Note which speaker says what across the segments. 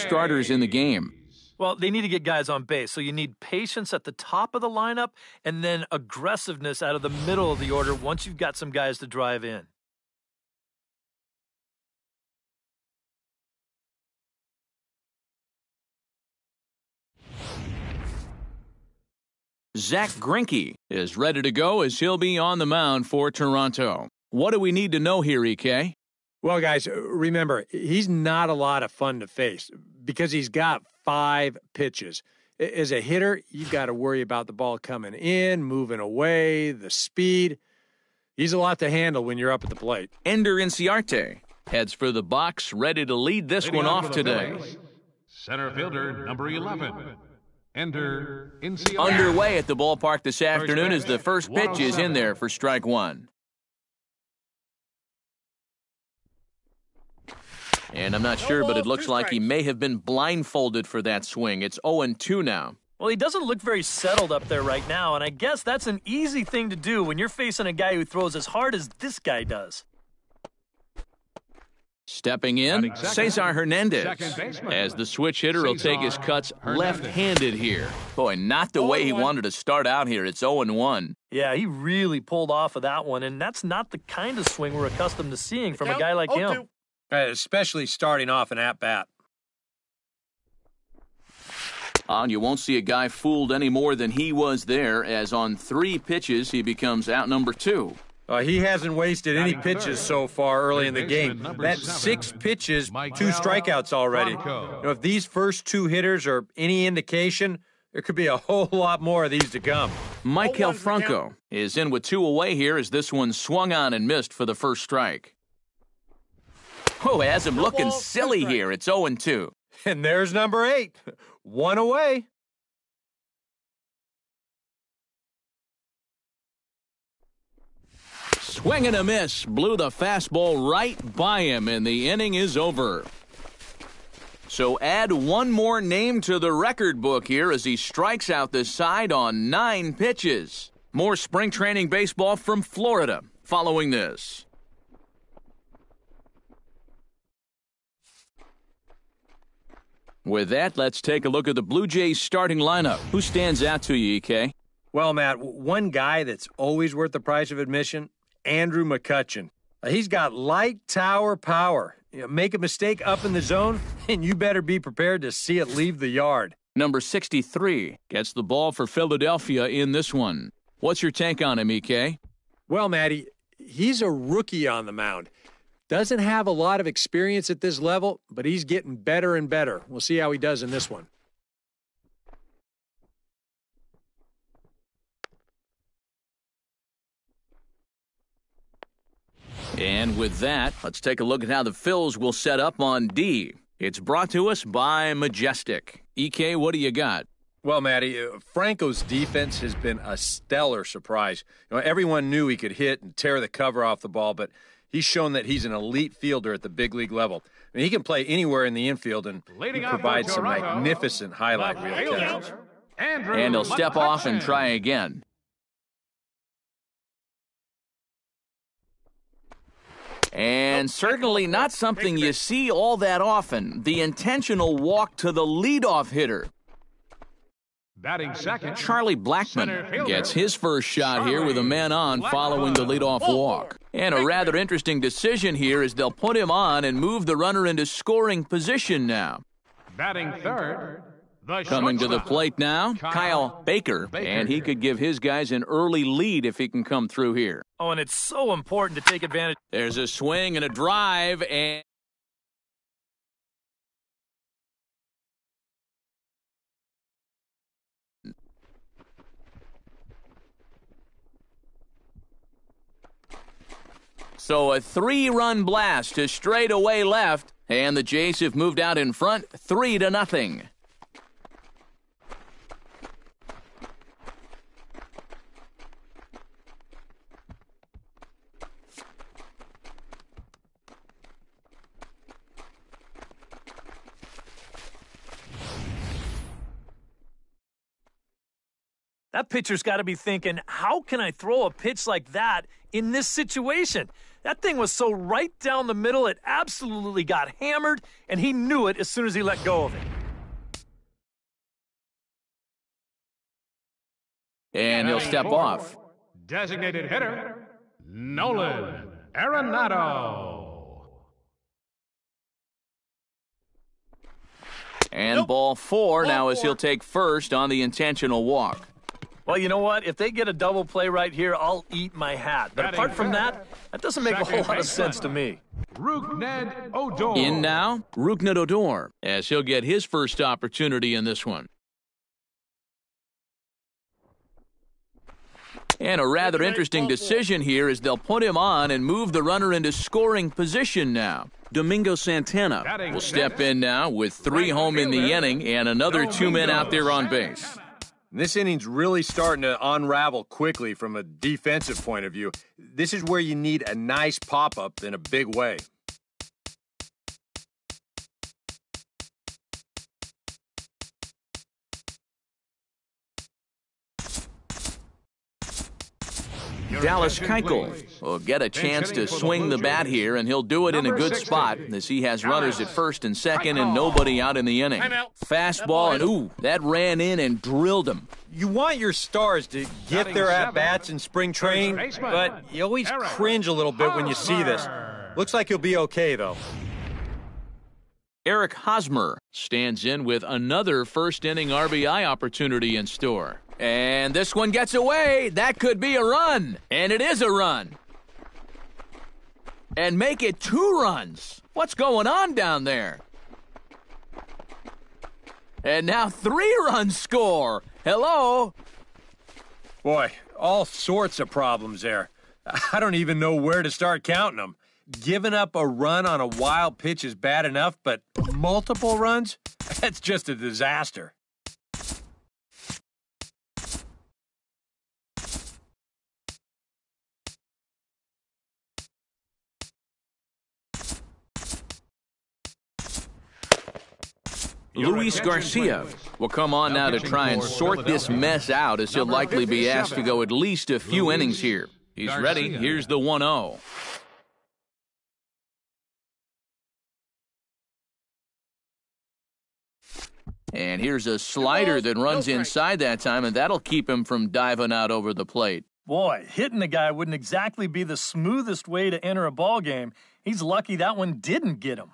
Speaker 1: starters in the game.
Speaker 2: Well, they need to get guys on base, so you need patience at the top of the lineup and then aggressiveness out of the middle of the order once you've got some guys to drive in.
Speaker 1: Zach Greinke is ready to go as he'll be on the mound for Toronto. What do we need to know here, EK?
Speaker 3: Well, guys, remember, he's not a lot of fun to face because he's got 5 pitches. As a hitter, you've got to worry about the ball coming in, moving away, the speed. He's a lot to handle when you're up at the plate.
Speaker 1: Ender Inciarte heads for the box, ready to lead this one off today.
Speaker 4: Center fielder, number 11. Ender Inciarte.
Speaker 1: Underway at the ballpark this afternoon as the first pitch is in there for strike one. And I'm not sure, but it looks like he may have been blindfolded for that swing. It's 0-2 now.
Speaker 2: Well, he doesn't look very settled up there right now, and I guess that's an easy thing to do when you're facing a guy who throws as hard as this guy does.
Speaker 1: Stepping in, Cesar Hernandez, as the switch hitter will take his cuts left-handed here. Boy, not the way he wanted to start out here. It's 0-1.
Speaker 2: Yeah, he really pulled off of that one, and that's not the kind of swing we're accustomed to seeing from a guy like him.
Speaker 3: Especially starting off an at-bat.
Speaker 1: You won't see a guy fooled any more than he was there, as on 3 pitches he becomes out number 2.
Speaker 3: He hasn't wasted any pitches so far early in the game. That's 6 pitches, 2 strikeouts already. If these first 2 hitters are any indication, there could be a whole lot more of these to come.
Speaker 1: Michael Franco is in with 2 away here as this one swung on and missed for the first strike. Oh, has him looking silly here. It's 0-2.
Speaker 3: And there's number 8. 1 away.
Speaker 1: Swing and a miss. Blew the fastball right by him, and the inning is over. So add one more name to the record book here as he strikes out the side on 9 pitches. More spring training baseball from Florida following this. With that, let's take a look at the Blue Jays starting lineup. Who stands out to you, EK?
Speaker 3: Well, Matt, one guy that's always worth the price of admission, Andrew McCutchen. He's got light tower power. Make a mistake up in the zone, and you better be prepared to see it leave the yard.
Speaker 1: Number 63 gets the ball for Philadelphia in this one. What's your take on him, EK?
Speaker 3: Well, Matty, he's a rookie on the mound. Doesn't have a lot of experience at this level, but he's getting better and better. We'll see how he does in this one.
Speaker 1: And with that, let's take a look at how the Phils will set up on D. It's brought to us by Majestic. EK, what do you got?
Speaker 3: Well, Matty, Franco's defense has been a stellar surprise. Everyone knew he could hit and tear the cover off the ball, but he's shown that he's an elite fielder at the big league level. He can play anywhere in the infield and he provides some magnificent highlight reel catches.
Speaker 1: And he'll step off and try again. And certainly not something you see all that often. The intentional walk to the leadoff hitter.
Speaker 4: Batting second,
Speaker 1: Charlie Blackmon gets his first shot here with a man on following the leadoff walk. And a rather interesting decision here is they'll put him on and move the runner into scoring position now.
Speaker 4: Batting third,
Speaker 1: coming to the plate now, Kyle Baker, and he could give his guys an early lead if he can come through here.
Speaker 2: Oh, and it's so important to take advantage.
Speaker 1: There's a swing and a drive, and so a 3-run blast to straightaway left, and the Jays have moved out in front 3-0.
Speaker 2: That pitcher's got to be thinking, how can I throw a pitch like that in this situation? That thing was so right down the middle, it absolutely got hammered, and he knew it as soon as he let go of it.
Speaker 1: And he'll step off.
Speaker 4: Designated hitter, Nolan Arenado.
Speaker 1: And ball 4 now as he'll take first on the intentional walk.
Speaker 2: Well, you know what? If they get a double play right here, I'll eat my hat. But apart from that, that doesn't make a whole lot of sense to me.
Speaker 4: Rougned Odor.
Speaker 1: In now, Rougned Odor, as he'll get his first opportunity in this one. And a rather interesting decision here is they'll put him on and move the runner into scoring position now. Domingo Santana will step in now with 3 home in the inning and another 2 men out there on base.
Speaker 3: This inning's really starting to unravel quickly from a defensive point of view. This is where you need a nice pop-up in a big way.
Speaker 1: Dallas Keuchel will get a chance to swing the bat here, and he'll do it in a good spot as he has runners at first and second and nobody out in the inning. Fastball, and ooh, that ran in and drilled him.
Speaker 3: You want your stars to get their at-bats in spring training, but you always cringe a little bit when you see this. Looks like he'll be okay, though.
Speaker 1: Eric Hosmer stands in with another first-inning RBI opportunity in store. And this one gets away. That could be a run. And it is a run. And make it 2 runs. What's going on down there? And now 3 runs score. Hello?
Speaker 3: Boy, all sorts of problems there. I don't even know where to start counting them. Giving up a run on a wild pitch is bad enough, but multiple runs? That's just a disaster.
Speaker 1: Luis Garcia will come on now to try and sort this mess out, as he'll likely be asked to go at least a few innings here. He's ready. Here's the 1-0. And here's a slider that runs inside that time, and that'll keep him from diving out over the plate.
Speaker 2: Boy, hitting the guy wouldn't exactly be the smoothest way to enter a ball game. He's lucky that one didn't get him.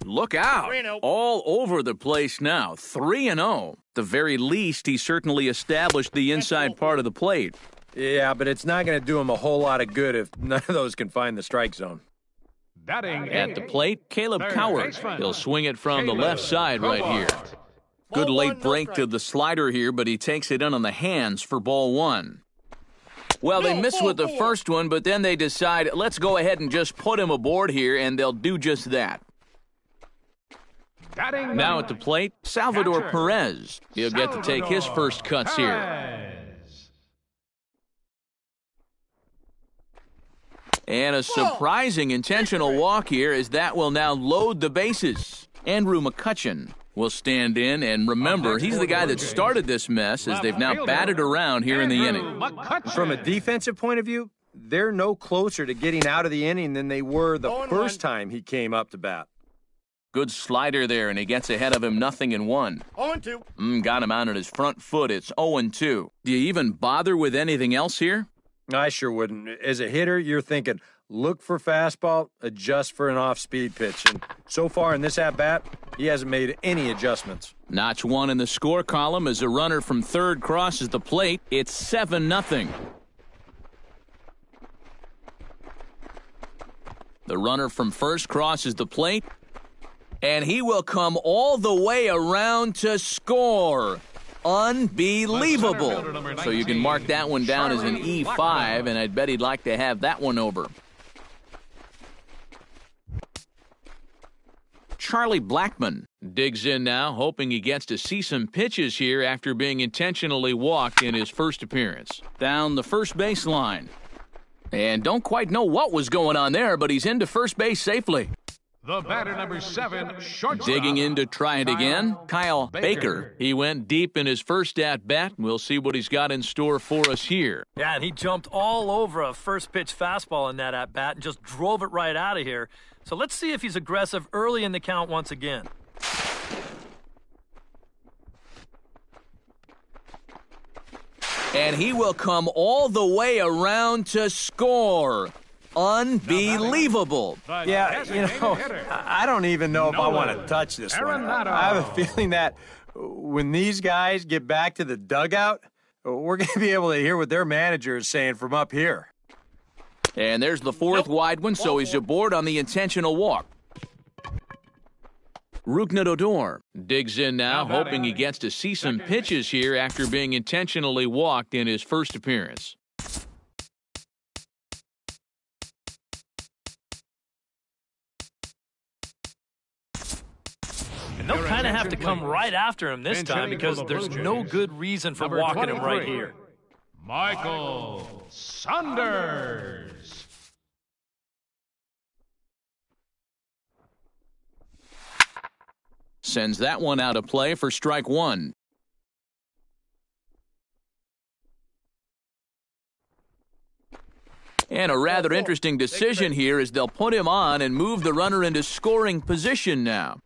Speaker 1: Look out. All over the place now. 3-0. At the very least, he certainly established the inside part of the plate.
Speaker 3: Yeah, but it's not going to do him a whole lot of good if none of those can find the strike zone.
Speaker 4: Batting
Speaker 1: at the plate, Caleb Coward. He'll swing it from the left side right here. Good late break to the slider here, but he takes it in on the hands for ball 1. Well, they missed with the first one, but then they decide, let's go ahead and just put him aboard here, and they'll do just that. Now at the plate, Salvador Perez. He'll get to take his first cuts here. And a surprising intentional walk here, as that will now load the bases. Andrew McCutchen will stand in, and remember, he's the guy that started this mess, as they've now batted around here in the inning.
Speaker 3: From a defensive point of view, they're no closer to getting out of the inning than they were the first time he came up to bat.
Speaker 1: Good slider there, and he gets ahead of him 0-1.
Speaker 5: 0-2.
Speaker 1: Got him out on his front foot. It's 0-2. Do you even bother with anything else here?
Speaker 3: I sure wouldn't. As a hitter, you're thinking, look for fastball, adjust for an off-speed pitch. And so far in this at-bat, he hasn't made any adjustments.
Speaker 1: Notch 1 in the score column as a runner from third crosses the plate. It's 7-0. The runner from first crosses the plate, and he will come all the way around to score. Unbelievable. So you can mark that one down as an E5, and I'd bet he'd like to have that one over. Charlie Blackmon digs in now, hoping he gets to see some pitches here after being intentionally walked in his first appearance. Down the first base line. And don't quite know what was going on there, but he's into first base safely.
Speaker 4: The batter number 7, shortstop.
Speaker 1: Digging in to try it again, Kyle Baker. He went deep in his first at-bat. We'll see what he's got in store for us here.
Speaker 2: Yeah, and he jumped all over a first-pitch fastball in that at-bat and just drove it right out of here. So let's see if he's aggressive early in the count once again.
Speaker 1: And he will come all the way around to score. Unbelievable.
Speaker 3: Yeah, you know, I don't even know if I want to touch this one. I have a feeling that when these guys get back to the dugout, we're going to be able to hear what their manager is saying from up here.
Speaker 1: And there's the fourth wide one, so he's aboard on the intentional walk. Odor digs in now, hoping he gets to see some pitches here after being intentionally walked in his first appearance.
Speaker 2: And they'll kind of have to come right after him this time because there's no good reason for walking him right here.
Speaker 4: Michael Saunders.
Speaker 1: Sends that one out of play for strike one. And a rather interesting decision here is they'll put him on and move the runner into scoring position now.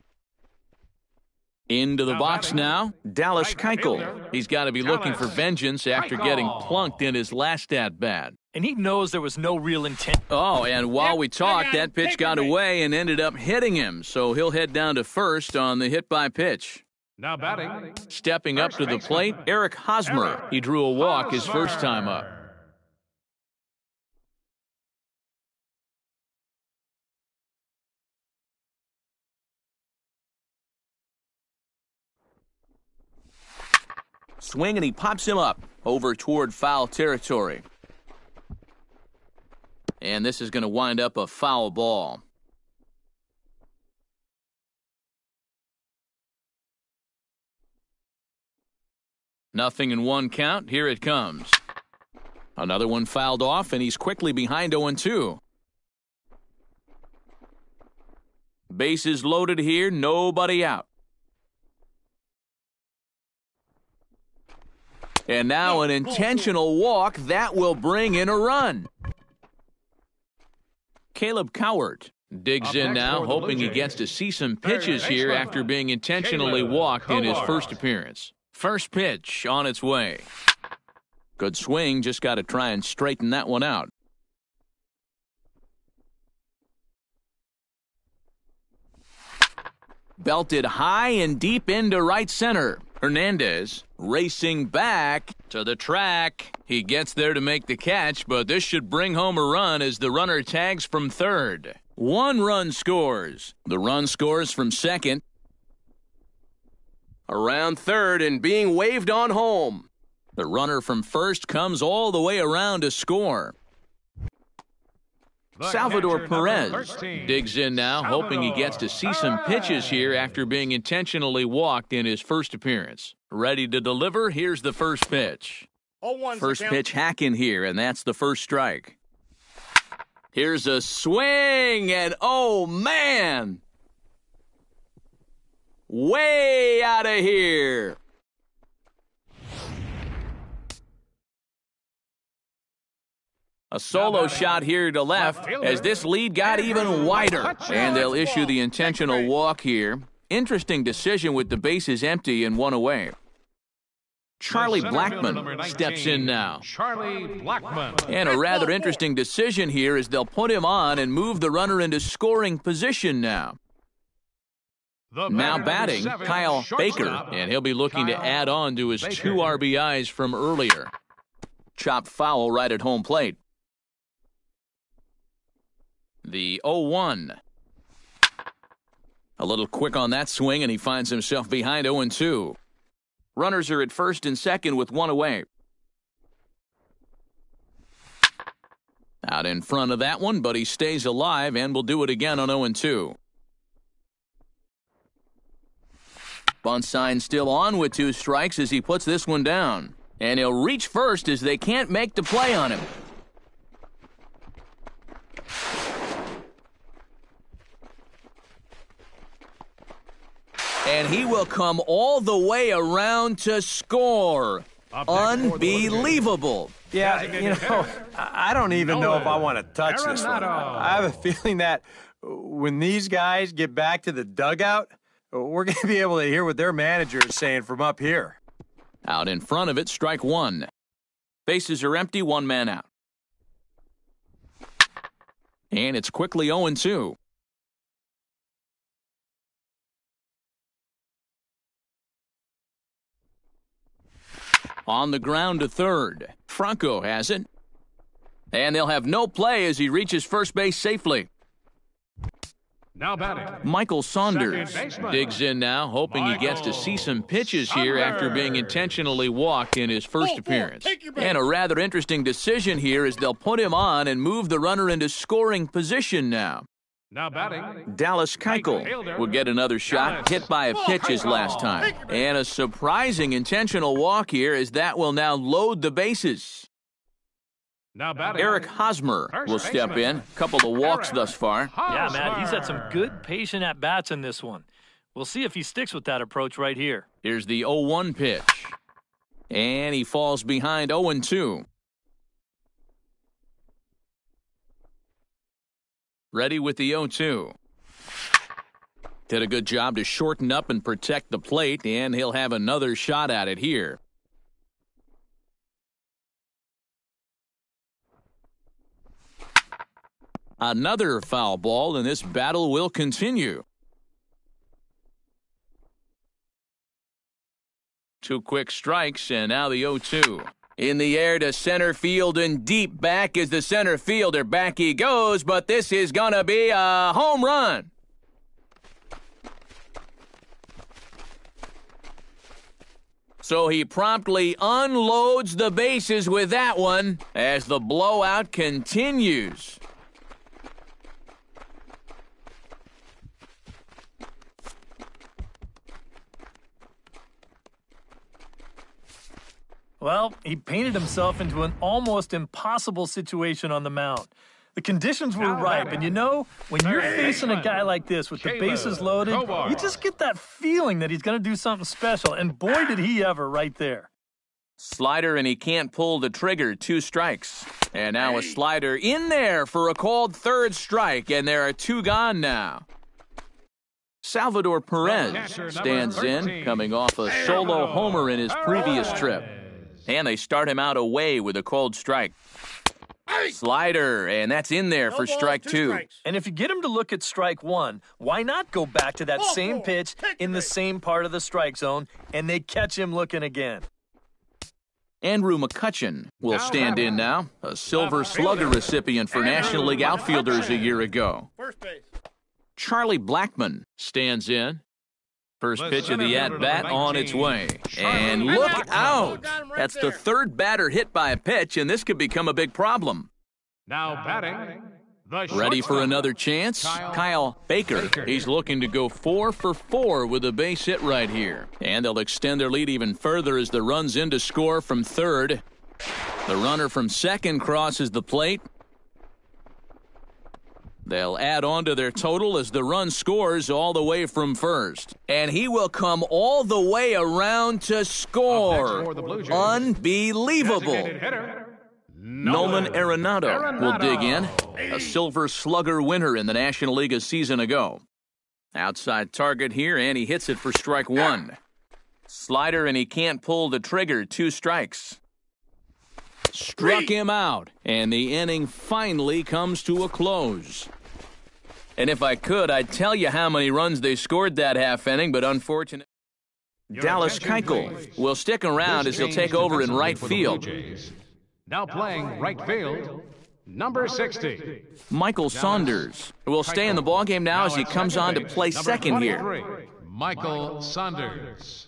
Speaker 1: Into the box now, Dallas Keuchel. He's got to be looking for vengeance after getting plunked in his last at-bat.
Speaker 2: And he knows there was no real intent.
Speaker 1: Oh, and while we talked, that pitch got away and ended up hitting him. So he'll head down to first on the hit by pitch.
Speaker 4: Now batting.
Speaker 1: Stepping up to the plate, Eric Hosmer. He drew a walk his first time up. Swing, and he pops him up over toward foul territory. And this is going to wind up a foul ball. Nothing in one count. Here it comes. Another one fouled off, and he's quickly behind 0-2. Bases loaded here, nobody out. And now an intentional walk that will bring in a run. Caleb Cowart digs in now, hoping he gets to see some pitches here after being intentionally walked in his first appearance. First pitch on its way. Good swing, just got to try and straighten that one out. Belted high and deep into right center. Hernandez racing back to the track. He gets there to make the catch, but this should bring home a run as the runner tags from third. One run scores. The run scores from second. Around third and being waved on home. The runner from first comes all the way around to score. Salvador Perez digs in now, hoping he gets to see some pitches here after being intentionally walked in his first appearance. Ready to deliver, here's the first pitch. First pitch hacking here, and that's the first strike. Here's a swing, and oh man! Way out of here! A solo shot here to left as this lead got even wider. And they'll issue the intentional walk here. Interesting decision with the bases empty and one away. Charlie Blackmon steps in now.
Speaker 4: Charlie Blackmon.
Speaker 1: And a rather interesting decision here is they'll put him on and move the runner into scoring position now. Now batting, Kyle Baker. And he'll be looking to add on to his 2 RBIs from earlier. Chopped foul right at home plate. The 0-1. A little quick on that swing, and he finds himself behind 0-2. Runners are at first and second with one away. Out in front of that one, but he stays alive and will do it again on 0-2. Bunt sign still on with 2 strikes as he puts this one down. And he'll reach first as they can't make the play on him. And he will come all the way around to score. Unbelievable.
Speaker 3: Yeah, you know, I don't even know if I want to touch this one. I have a feeling that when these guys get back to the dugout, we're going to be able to hear what their manager is saying from up here.
Speaker 1: Out in front of it, strike one. Bases are empty, one man out. And it's quickly 0-2. On the ground to third. Franco has it. And they'll have no play as he reaches first base safely.
Speaker 4: Now batting.
Speaker 1: Michael Saunders digs in now, hoping he gets to see some pitches here after being intentionally walked in his first appearance. And a rather interesting decision here is they'll put him on and move the runner into scoring position now.
Speaker 4: Now batting.
Speaker 1: Dallas Keuchel will get another shot, hit by a pitch his last time. And a surprising intentional walk here as that will now load the bases.
Speaker 4: Now batting.
Speaker 1: Eric Hosmer will step in. A couple of walks thus far.
Speaker 2: Yeah, Matt, he's had some good patient at-bats in this one. We'll see if he sticks with that approach right here.
Speaker 1: Here's the 0-1 pitch. And he falls behind 0-2. Ready with the 0-2. Did a good job to shorten up and protect the plate, and he'll have another shot at it here. Another foul ball, and this battle will continue. 2 quick strikes, and now the 0-2. In the air to center field and deep back is the center fielder. Back he goes, but this is going to be a home run. So he promptly unloads the bases with that one as the blowout continues.
Speaker 2: Well, he painted himself into an almost impossible situation on the mound. The conditions were ripe, and you know, when you're facing a guy like this with the bases loaded, you just get that feeling that he's going to do something special, and boy, did he ever right there.
Speaker 1: Slider, and he can't pull the trigger. 2 strikes. And now a slider in there for a called third strike, and there are 2 gone now. Salvador Perez stands in, coming off a solo homer in his previous trip. And they start him out away with a cold strike. Slider, and that's in there for strike 2.
Speaker 2: And if you get him to look at strike 1, why not go back to that same pitch in the same part of the strike zone, and they catch him looking again.
Speaker 1: Andrew McCutchen will stand in now, a Silver Slugger recipient for National League outfielders a year ago. Charlie Blackmon stands in. First pitch of the at-bat on its way. And look out! That's the 3rd batter hit by a pitch, and this could become a big problem.
Speaker 4: Now batting.
Speaker 1: Ready for another chance? Kyle Baker. He's looking to go 4 for 4 with a base hit right here. And they'll extend their lead even further as the run's in to score from third. The runner from second crosses the plate. They'll add on to their total as the run scores all the way from first. And he will come all the way around to score. Unbelievable. Nolan Arenado will dig in, a Silver Slugger winner in the National League a season ago. Outside target here, and he hits it for strike 1. Slider, and he can't pull the trigger. 2 strikes. Struck him out, and the inning finally comes to a close. And if I could, I'd tell you how many runs they scored that half inning, but unfortunately, Dallas Keuchel will stick around as he'll take over in right field.
Speaker 4: Now playing right field, number 60.
Speaker 1: Michael Saunders will stay in the ballgame now as he comes on to play second here.
Speaker 4: Michael Saunders.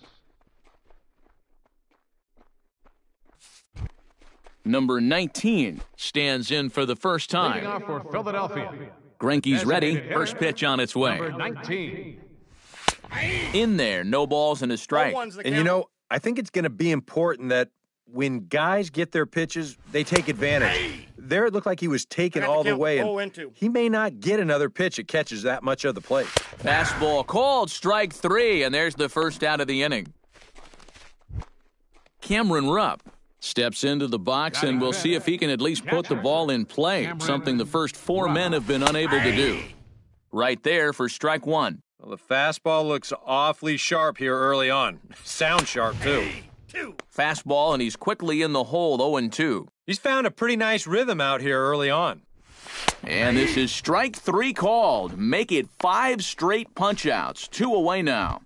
Speaker 1: Number 19 stands in for the first
Speaker 4: Leading
Speaker 1: time.
Speaker 4: off for Philadelphia.
Speaker 1: Greinke's ready. First pitch on its way.
Speaker 4: Number 19.
Speaker 1: In there, no balls and a strike.
Speaker 3: And you know, I think it's going to be important that when guys get their pitches, they take advantage. There it looked like he was taken all the way, and he may not get another pitch that catches that much of the plate.
Speaker 1: Fastball called, strike 3, and there's the first out of the inning. Cameron Rupp steps into the box, and we'll see if he can at least put the ball in play, something the first 4 men have been unable to do. Right there for strike 1.
Speaker 3: Well, the fastball looks awfully sharp here early on. Sound sharp, too.
Speaker 1: Fastball, and he's quickly in the hole, 0-2.
Speaker 3: He's found a pretty nice rhythm out here early on.
Speaker 1: And this is strike 3 called. Make it 5 straight punch-outs. 2 away now.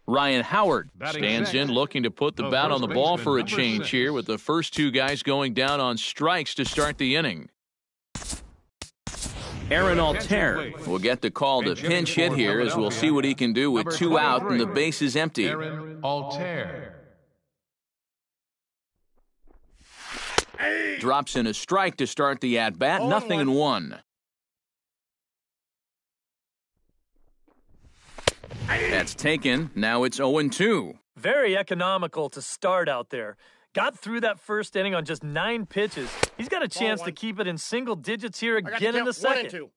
Speaker 1: Ryan Howard stands in, looking to put the bat on the ball for a change here, with the first 2 guys going down on strikes to start the inning. Aaron Altair will get the call to pinch hit here, as we'll see what he can do with 2 out and the base is empty.
Speaker 4: Aaron Altair.
Speaker 1: Drops in a strike to start the at-bat, 0-1. That's taken. Now it's 0-2.
Speaker 2: Very economical to start out there. Got through that first inning on just 9 pitches. He's got a chance to keep it in single digits here again in the second.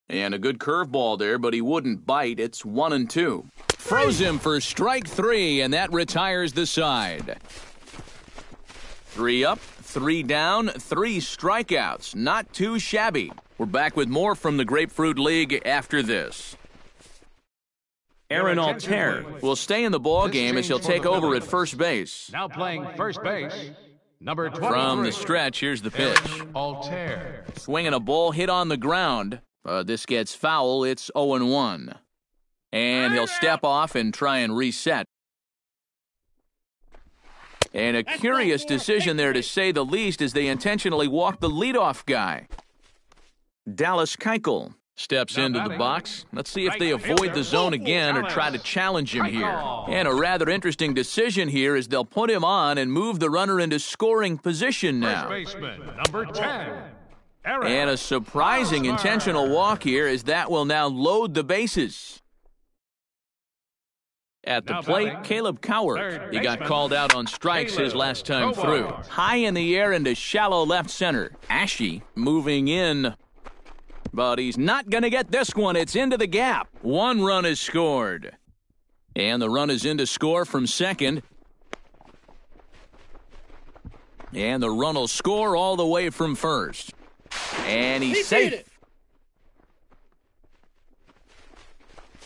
Speaker 1: And a good curveball there, but he wouldn't bite. It's 1-2. Froze him for strike 3, and that retires the side. 3 up, 3 down, 3 strikeouts. Not too shabby. We're back with more from the Grapefruit League after this. Aaron Altair will stay in the ball game as he'll take over at first base.
Speaker 4: Now playing first base, number 23.
Speaker 1: From the stretch, here's the pitch.
Speaker 4: Altair.
Speaker 1: Swinging a ball hit on the ground. This gets foul. It's 0-1. And he'll step off and try and reset. And a curious decision there, to say the least, as they intentionally walk the leadoff guy. Dallas Keuchel steps into the box. Let's see if they avoid the zone again or try to challenge him here. And a rather interesting decision here, is they'll put him on and move the runner into scoring position now.
Speaker 4: First baseman, number 10.
Speaker 1: And a surprising intentional walk here, as that will now load the bases. At the plate, Caleb Cowart. He got called out on strikes his last time through. High in the air into shallow left center. Ashe moving in, but he's not going to get this one. It's into the gap. 1 run is scored. And the run is in to score from second. And the run will score all the way from first. And he's safe.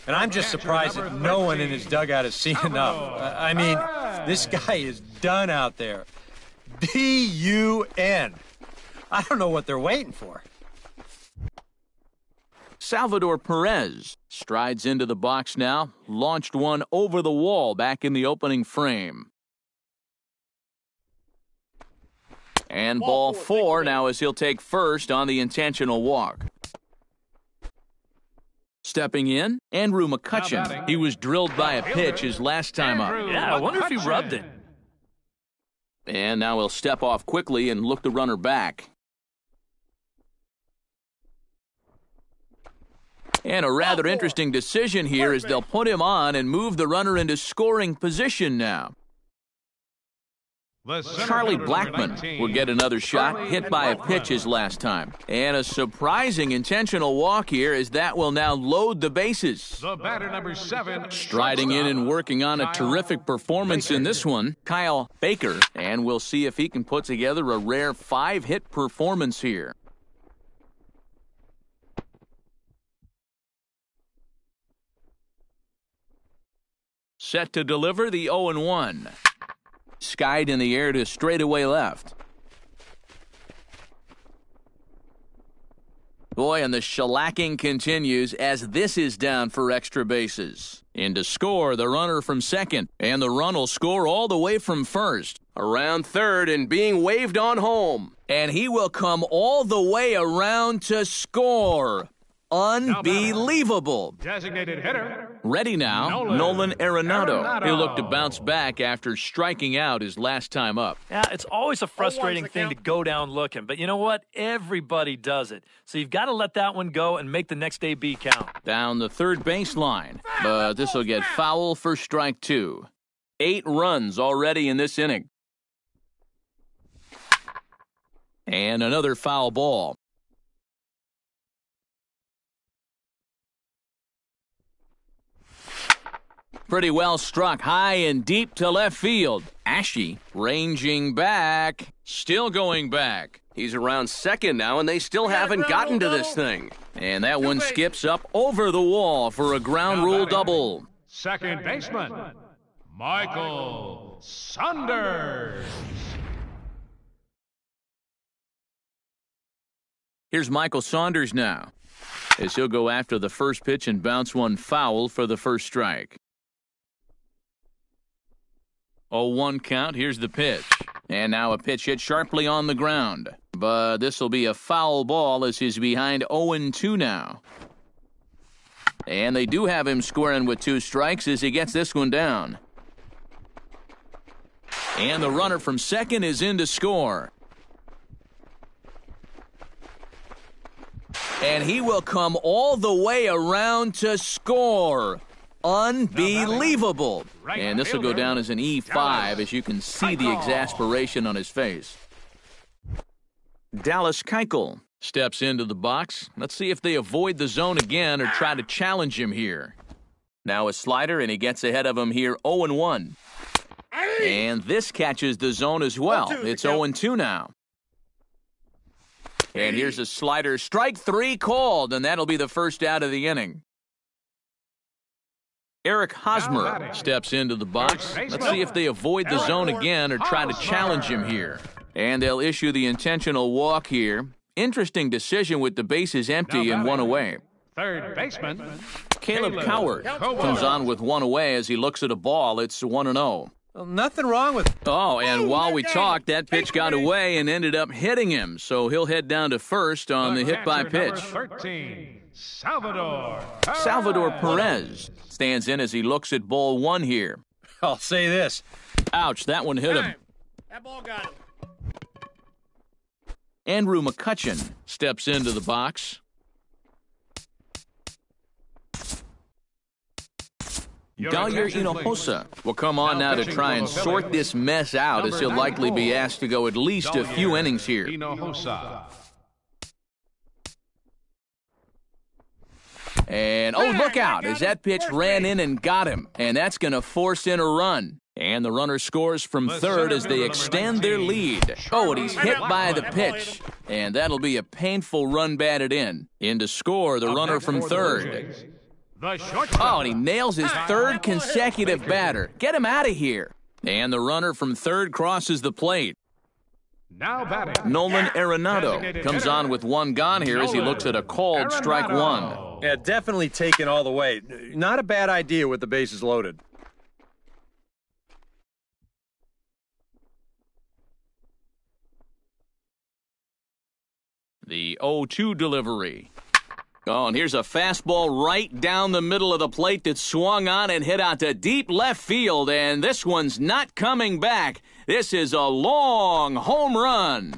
Speaker 3: And I'm just surprised that no one in his dugout has seen enough. I mean, this guy is done out there. D-U-N. I don't know what they're waiting for.
Speaker 1: Salvador Perez strides into the box now. Launched one over the wall back in the opening frame. And ball 4 now, as he'll take first on the intentional walk. Stepping in, Andrew McCutchen. He was drilled by a pitch his last time up.
Speaker 2: Yeah, I wonder if he rubbed it.
Speaker 1: And now he'll step off quickly and look the runner back. And a rather interesting decision here, as they'll put him on and move the runner into scoring position now. Charlie Blackmon will get another shot, hit by a pitch his last time. And a surprising intentional walk here, as that will now load the bases.
Speaker 4: The batter, number 7.
Speaker 1: Striding in and working on a terrific performance in this one, Kyle Baker. And we'll see if he can put together a rare 5-hit performance here. Set to deliver the 0-1. Skied in the air to straightaway left. Boy, and the shellacking continues, as this is down for extra bases. In to score, the runner from second, and the run will score all the way from first. Around third and being waved on home. And he will come all the way around to score. Unbelievable.
Speaker 4: Designated hitter.
Speaker 1: Ready now, Nolan Arenado. He'll look to bounce back after striking out his last time up.
Speaker 2: Yeah, it's always a frustrating thing to go down looking, but you know what? Everybody does it. So you've got to let that one go and make the next AB count.
Speaker 1: Down the third baseline, but this will get foul for strike 2. 8 runs already in this inning. And another foul ball. Pretty well struck high and deep to left field. Ashe ranging back, still going back. He's around second now, and they still haven't gotten to this thing. And that one skips up over the wall for a ground rule double.
Speaker 4: Second baseman, Michael Saunders.
Speaker 1: Here's Michael Saunders now, as he'll go after the first pitch and bounce one foul for the first strike. 0-1 count. Here's the pitch. And now a pitch hit sharply on the ground. But this will be a foul ball as he's behind 0-2 now. And they do have him squaring with 2 strikes as he gets this one down. And the runner from second is in to score. And he will come all the way around to score. Unbelievable. And this will go down as an E5 as you can see the exasperation on his face. Dallas Keuchel steps into the box. Let's see if they avoid the zone again or try to challenge him here. Now a slider, and he gets ahead of him here 0-1. And this catches the zone as well. It's 0-2 now. And here's a slider. Strike 3 called, and that'll be the first out of the inning. Eric Hosmer steps into the box. Let's see if they avoid the zone again or try to challenge him here. And they'll issue the intentional walk here. Interesting decision with the bases empty and 1 away.
Speaker 4: Third baseman,
Speaker 1: Caleb Coward comes on with 1 away as he looks at a ball. It's 1-0.
Speaker 3: Well, nothing wrong with...
Speaker 1: Oh, and while we talked, that pitch got away and ended up hitting him. So he'll head down to first on the hit by pitch.
Speaker 4: 13, Salvador
Speaker 1: Perez stands in as he looks at ball 1 here.
Speaker 3: I'll say this.
Speaker 1: Ouch, that one hit him.
Speaker 5: That ball got him.
Speaker 1: Andrew McCutchen steps into the box. Dahlia Hinojosa will come on now to try and sort this mess out as he'll likely be asked to go at least a few innings here. And, oh, look out, as that pitch ran in and got him. And that's going to force in a run. And the runner scores from third as they extend their lead. Oh, and he's hit by the pitch. And that'll be a painful run batted in. In to score, the runner from third. Oh, and he nails his third consecutive batter. Get him out of here. And the runner from third crosses the plate.
Speaker 4: Now batting,
Speaker 1: Nolan Arenado comes on with 1 gone here as he looks at a called strike 1.
Speaker 3: Yeah, definitely taken all the way. Not a bad idea with the bases loaded.
Speaker 1: The 0-2 delivery. Oh, and here's a fastball right down the middle of the plate that swung on and hit out to deep left field, and this one's not coming back. This is a long home run.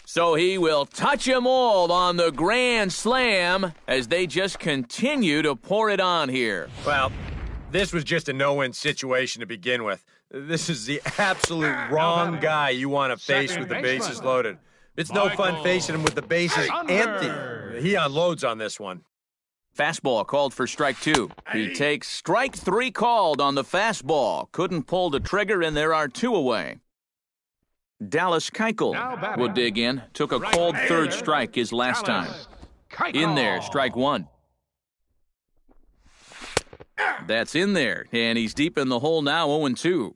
Speaker 1: So he will touch them all on the grand slam as they just continue to pour it on here.
Speaker 3: Well, this was just a no-win situation to begin with. This is the absolute wrong guy you want to face with the bases loaded. It's no fun facing him with the bases empty. He unloads on this one.
Speaker 1: Fastball called for strike 2. He takes strike 3 called on the fastball. Couldn't pull the trigger, and there are 2 away. Dallas Keuchel will dig in. Took a called third strike his last time. In there, strike 1. That's in there, and he's deep in the hole now, 0-2.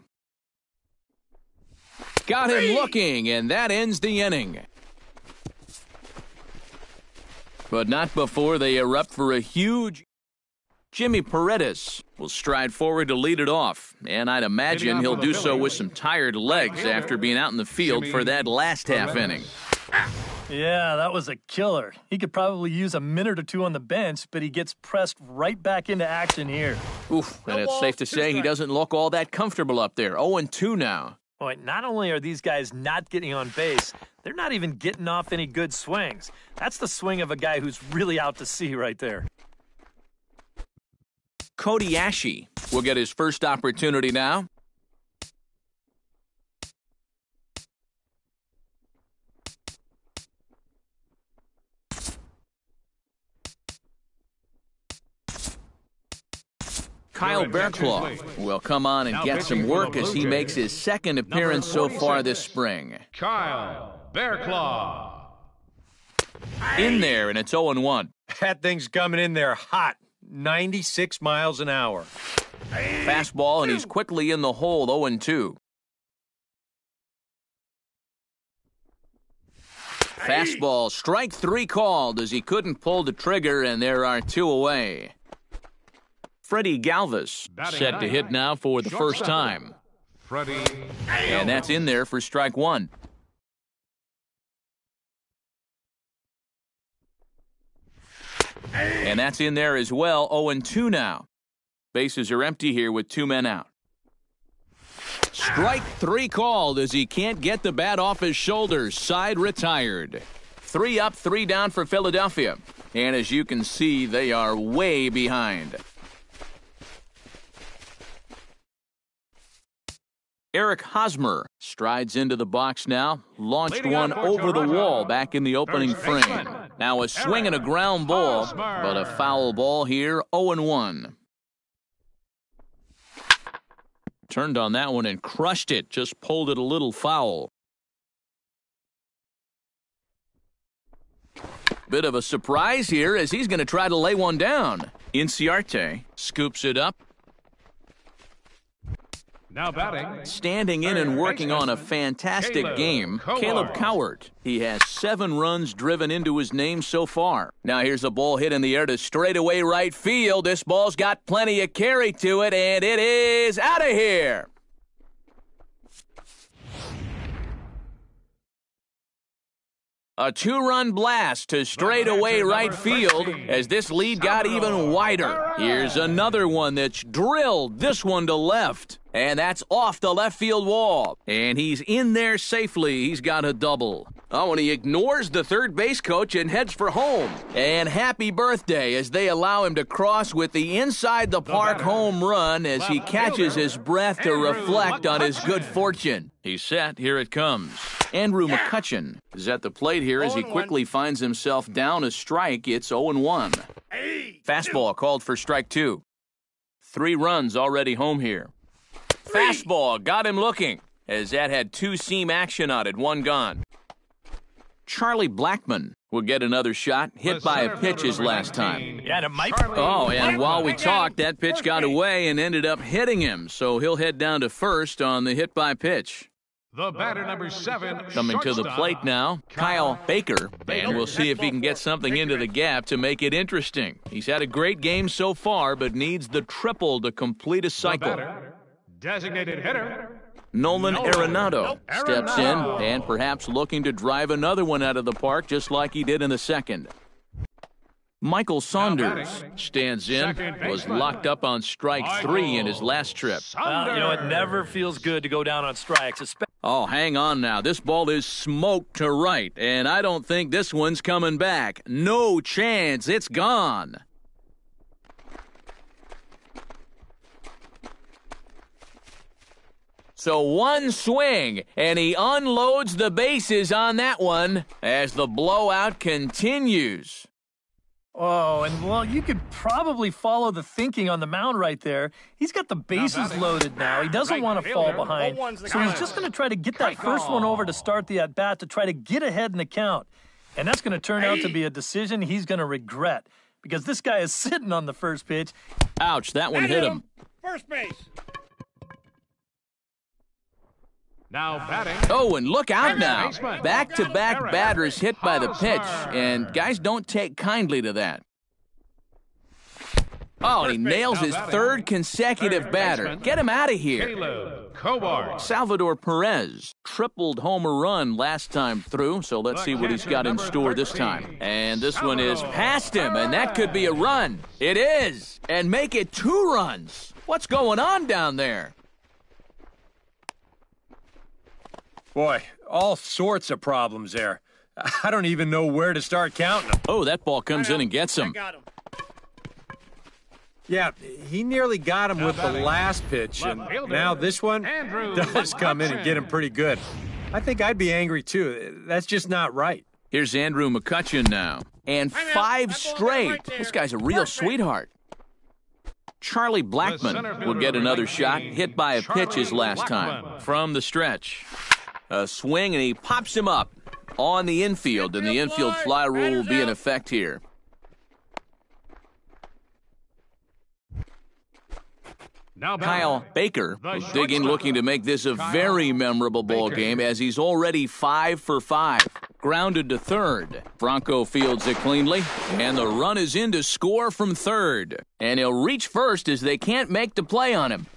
Speaker 1: Got him looking, and that ends the inning. But not before they erupt for a huge... Jimmy Paredes will stride forward to lead it off, and I'd imagine he'll do so with some tired legs after being out in the field for that last half inning.
Speaker 2: Yeah, that was a killer. He could probably use a minute or 2 on the bench, but he gets pressed right back into action here.
Speaker 1: Oof, and it's safe to say he doesn't look all that comfortable up there. 0-2 now.
Speaker 2: Boy, not only are these guys not getting on base, they're not even getting off any good swings. That's the swing of a guy who's really out to sea right there.
Speaker 1: Cody Ashe will get his first opportunity now. Kyle Bearclaw will come on and get some work as he makes his second appearance so far this spring.
Speaker 4: Kyle Bearclaw.
Speaker 1: In there, and it's 0-1.
Speaker 3: That thing's coming in there hot, 96 miles an hour.
Speaker 1: Fastball, and he's quickly in the hole, 0-2. Fastball, strike 3 called as he couldn't pull the trigger, and there are 2 away. Freddie Galvis set to hit now for the first time. And that's in there for strike 1. And that's in there as well, 0-2 now. Bases are empty here with 2 men out. Strike 3 called as he can't get the bat off his shoulders. Side retired. 3 up, 3 down for Philadelphia. And as you can see, they are way behind. Eric Hosmer strides into the box now. Launched one over the wall back in the opening frame. Now a swing and a ground ball, but a foul ball here, 0-1. Turned on that one and crushed it. Just pulled it a little foul. Bit of a surprise here as he's going to try to lay one down. Inciarte scoops it up.
Speaker 4: Now batting.
Speaker 1: Standing in and working on a fantastic game, Caleb Cowart. He has 7 runs driven into his name so far. Now here's a ball hit in the air to straightaway right field. This ball's got plenty of carry to it, and it is out of here. A 2-run blast to straightaway right field as this lead got even wider. Here's another one that's drilled, this one to left. And that's off the left field wall. And he's in there safely. He's got a double. Oh, and he ignores the third base coach and heads for home. And happy birthday as they allow him to cross with the inside the park home run as he catches his breath to reflect on his good fortune. He's set. Here it comes. Andrew McCutcheon is at the plate here as he quickly finds himself down a strike. It's 0-1. Fastball called for strike 2. 3 runs already home here. Fastball got him looking as that had 2-seam action on it, 1 gone. Charlie Blackmon will get another shot, hit by a pitch his last time.
Speaker 2: Yeah, it might.
Speaker 1: Oh, and while we talked, that pitch got away and ended up hitting him, so he'll head down to first on the hit by pitch.
Speaker 4: The batter number 7.
Speaker 1: Coming to the plate now, Kyle Baker, and we'll see if he can get something into the gap to make it interesting. He's had a great game so far, but needs the triple to complete a cycle.
Speaker 4: Designated hitter.
Speaker 1: Nolan Arenado steps in and perhaps looking to drive another one out of the park just like he did in the second. Michael Saunders stands in, was locked up on strike 3 in his last trip.
Speaker 2: Well, it never feels good to go down on strikes.
Speaker 1: Oh, hang on now. This ball is smoked to right, and I don't think this one's coming back. No chance. It's gone. So 1 swing, and he unloads the bases on that one as the blowout continues.
Speaker 2: Oh, and well, you could probably follow the thinking on the mound right there. He's got the bases loaded now. He doesn't want to fall behind, so he's just going to try to get that first one over to start the at-bat to try to get ahead in the count. And that's going to turn out to be a decision he's going to regret because this guy is sitting on the first pitch.
Speaker 1: Ouch, that one hit him.
Speaker 5: First base.
Speaker 4: Now batting.
Speaker 1: Oh, and look out now. Back-to-back batters hit by the pitch, and guys don't take kindly to that. Oh, and he nails his 3rd consecutive batter. Get him out of here. Salvador Perez tripled homer run last time through, so let's see what he's got in store this time. And this one is past him, and that could be a run. It is, and make it 2 runs. What's going on down there?
Speaker 3: Boy, all sorts of problems there. I don't even know where to start counting them.
Speaker 1: Oh, that ball comes in and gets him.
Speaker 5: Got him.
Speaker 3: Yeah, he nearly got him with the last pitch, and now this one does come in and get him pretty good. I think I'd be angry, too. That's just not right.
Speaker 1: Here's Andrew McCutcheon now. And 5 straight. This guy's a real sweetheart. Charlie Blackmon will get another shot, hit by a pitch his last time. From the stretch, a swing, and he pops him up on the infield, and the infield fly rule will be in effect here. Kyle Baker will dig in, looking to make this a very memorable ball game, as he's already 5 for 5. Grounded to third. Franco fields it cleanly, and the run is in to score from third. And he'll reach first as they can't make the play on him.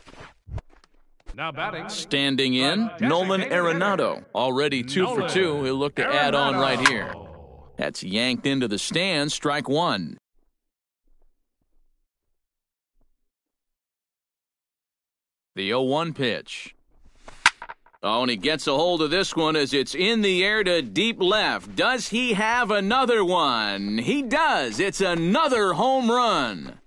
Speaker 4: Now batting.
Speaker 1: Standing in, Nolan Arenado. Already 2 for 2. He'll look to add on right here. That's yanked into the stands, strike one. The 0-1 pitch. Oh, and he gets a hold of this one as it's in the air to deep left. Does he have another one? He does. It's another home run.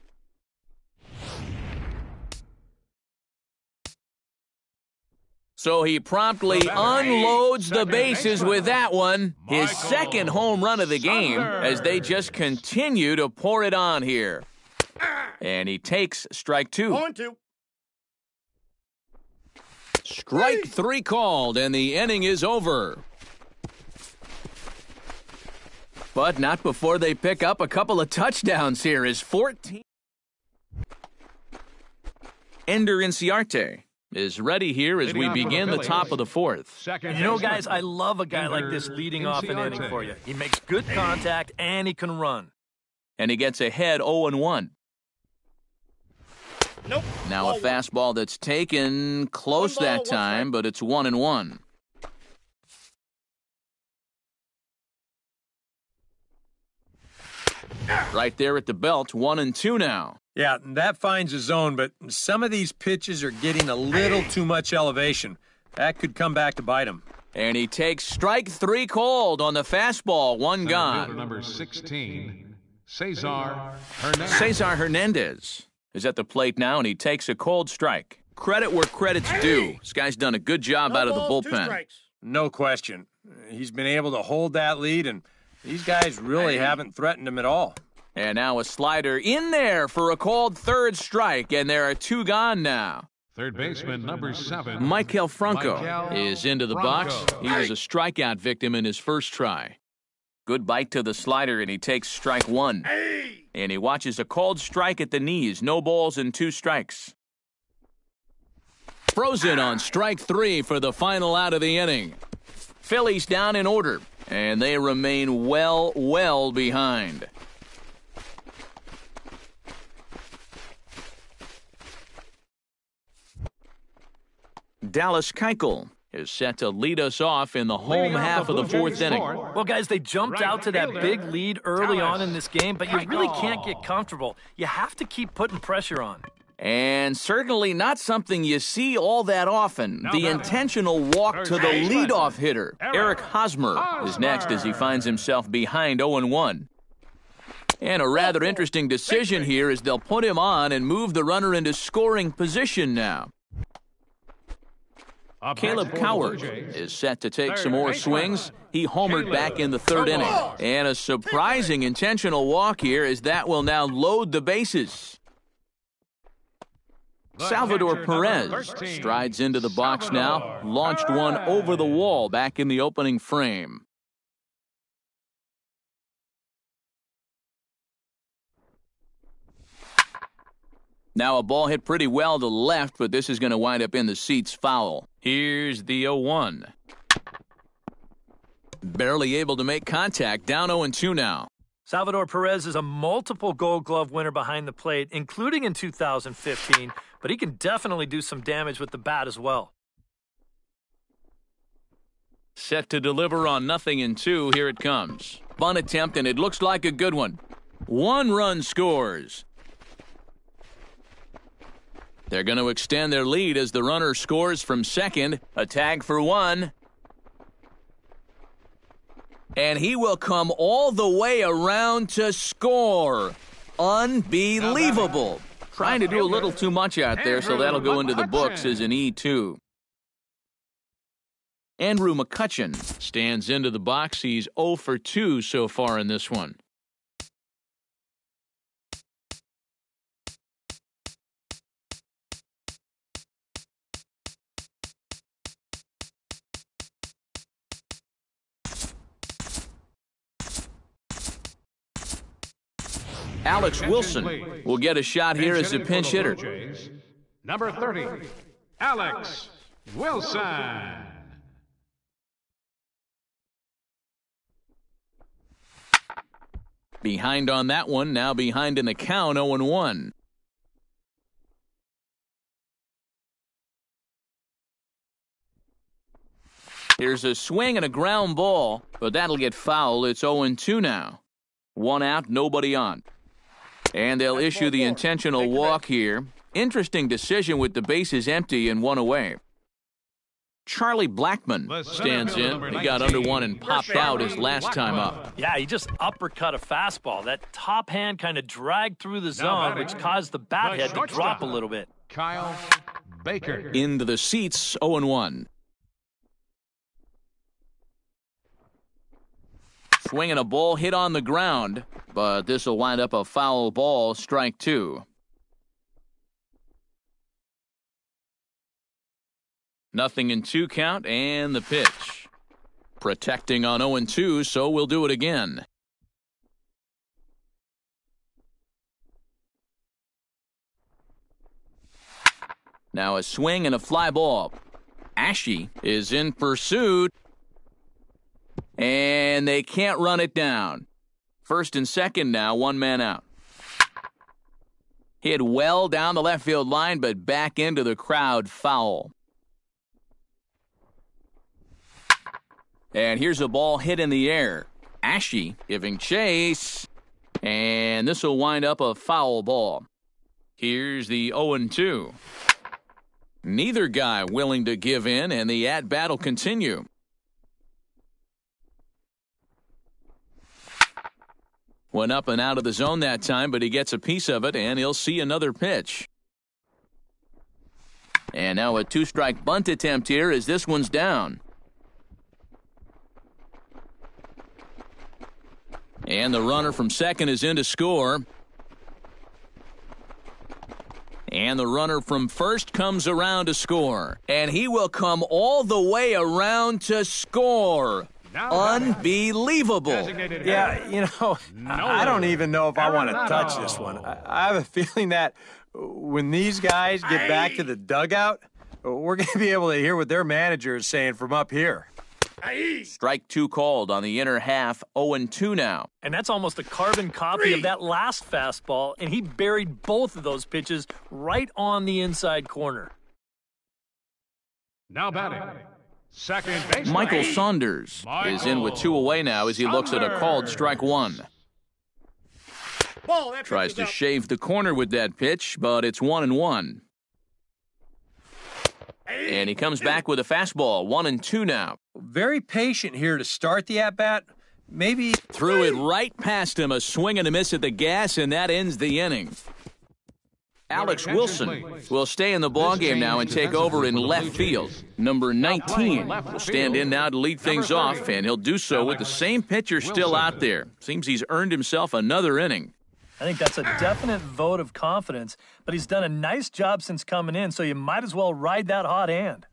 Speaker 1: So he promptly unloads the bases with that one. His second home run of the game as they just continue to pour it on here. And he takes strike two. Strike three called, and the inning is over. But not before they pick up a couple of touchdowns here. Is 14. Ender Inciarte is ready here as we begin the top of the fourth.
Speaker 2: You know, guys, I love a guy like this leading off an inning for you. He makes good contact, and he can run.
Speaker 1: And he gets ahead 0-1.
Speaker 5: Nope.
Speaker 1: Now a fastball that's taken close that time, but it's 1-1. Right there at the belt, 1-2 now.
Speaker 3: Yeah, that finds a zone, but some of these pitches are getting a little too much elevation. That could come back to bite him.
Speaker 1: And he takes strike three called on the fastball, one gone.
Speaker 4: Number 16, Cesar Hernandez.
Speaker 1: Cesar Hernandez is at the plate now, and he takes a cold strike. Credit where credit's due. This guy's done a good job out of the bullpen.
Speaker 3: No question. He's been able to hold that lead, and these guys really haven't threatened him at all.
Speaker 1: And now a slider in there for a called third strike, and there are two gone now.
Speaker 4: Third baseman, number 7.
Speaker 1: Michael Franco is into the box. He was a strikeout victim in his first try. Good bite to the slider, and he takes strike one. And he watches a called strike at the knees. No balls and 2 strikes. Frozen on strike 3 for the final out of the inning. Phillies down in order, and they remain well behind. Dallas Keuchel is set to lead us off in the home half of the fourth inning.
Speaker 2: Well, guys, they jumped out to that big lead early on in this game, but you really can't get comfortable. You have to keep putting pressure on.
Speaker 1: And certainly not something you see all that often. The intentional walk to the leadoff hitter. Eric Hosmer is next as he finds himself behind 0-1. And a rather interesting decision here is they'll put him on and move the runner into scoring position now. Caleb Coward is set to take some more swings. He homered back in the third inning. And a surprising intentional walk here as that will now load the bases. Salvador Perez strides into the box now. Launched one over the wall back in the opening frame. Now a ball hit pretty well to left, but this is going to wind up in the seats foul. Here's the 0-1. Barely able to make contact, down 0-2 now.
Speaker 2: Salvador Perez is a multiple Gold Glove winner behind the plate, including in 2015, but he can definitely do some damage with the bat as well.
Speaker 1: Set to deliver on 0-2. Here it comes. Bunt attempt, and it looks like a good one. 1 run scores. They're going to extend their lead as the runner scores from second. A tag for 1. And he will come all the way around to score. Unbelievable. Trying to do a little too much out there, so that'll go into the books as an E2. Andrew McCutchen stands into the box. He's 0 for 2 so far in this one. Alex Wilson will get a shot here as a pinch hitter.
Speaker 4: JAYS, number 30, Alex Wilson.
Speaker 1: Behind on that one, now behind in the count, 0-1. Here's a swing and a ground ball, but that'll get foul. It's 0-2 now. 1 out, nobody on. And they'll issue the intentional walk here. Interesting decision with the bases empty and 1 away. Charlie Blackmon stands in. He got under one and popped out his last time up.
Speaker 2: Yeah, he just uppercut a fastball. That top hand kind of dragged through the zone, which caused the bat head to drop a little bit.
Speaker 4: Kyle Baker.
Speaker 1: Into the seats, 0-1. Swinging a ball hit on the ground, but this will wind up a foul ball, strike 2. Nothing in 2 count, and the pitch. Protecting on 0-2, so we'll do it again. Now a swing and a fly ball. Ashe is in pursuit. And they can't run it down. First and second now, 1 man out. Hit well down the left field line, but back into the crowd, foul. And here's a ball hit in the air. Ashe giving chase. And this will wind up a foul ball. Here's the 0-2. Neither guy willing to give in, and the at-bat will continue. Went up and out of the zone that time, but he gets a piece of it, and he'll see another pitch. And now a 2-strike bunt attempt here as this one's down. And the runner from second is in to score. And the runner from first comes around to score. And he will come all the way around to score. Unbelievable.
Speaker 3: Yeah, you know, I don't even know if I want to touch this one. I have a feeling that when these guys get back to the dugout, we're going to be able to hear what their manager is saying from up here.
Speaker 1: Strike 2 called on the inner half, 0-2 now.
Speaker 2: And that's almost a carbon copy of that last fastball, and he buried both of those pitches right on the inside corner.
Speaker 4: Now batting, second baseman
Speaker 1: Michael Saunders is in with 2 away now as he looks at a called strike 1. Tries to shave the corner with that pitch, but it's 1-1. And he comes back with a fastball, 1-2 now.
Speaker 3: Very patient here to start the at-bat. Maybe
Speaker 1: threw it right past him, a swing and a miss at the gas, and that ends the inning. Alex Wilson will stay in the ballgame now and take over in left field. Number 19 will stand in now to lead things off, and he'll do so with the same pitcher still out there. Seems he's earned himself another inning.
Speaker 2: I think that's a definite vote of confidence, but he's done a nice job since coming in, so you might as well ride that hot hand.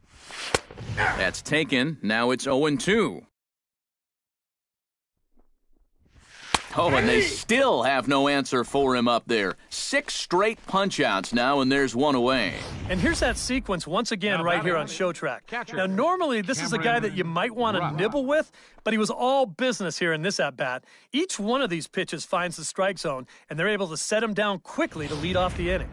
Speaker 1: That's taken. Now it's 0-2. Oh, and they still have no answer for him up there. 6 straight punch-outs now, and there's 1 away.
Speaker 2: And here's that sequence once again right here on Show Track. Now, normally this is a guy that you might want to nibble with, but he was all business here in this at-bat. Each one of these pitches finds the strike zone, and they're able to set him down quickly to lead off the inning.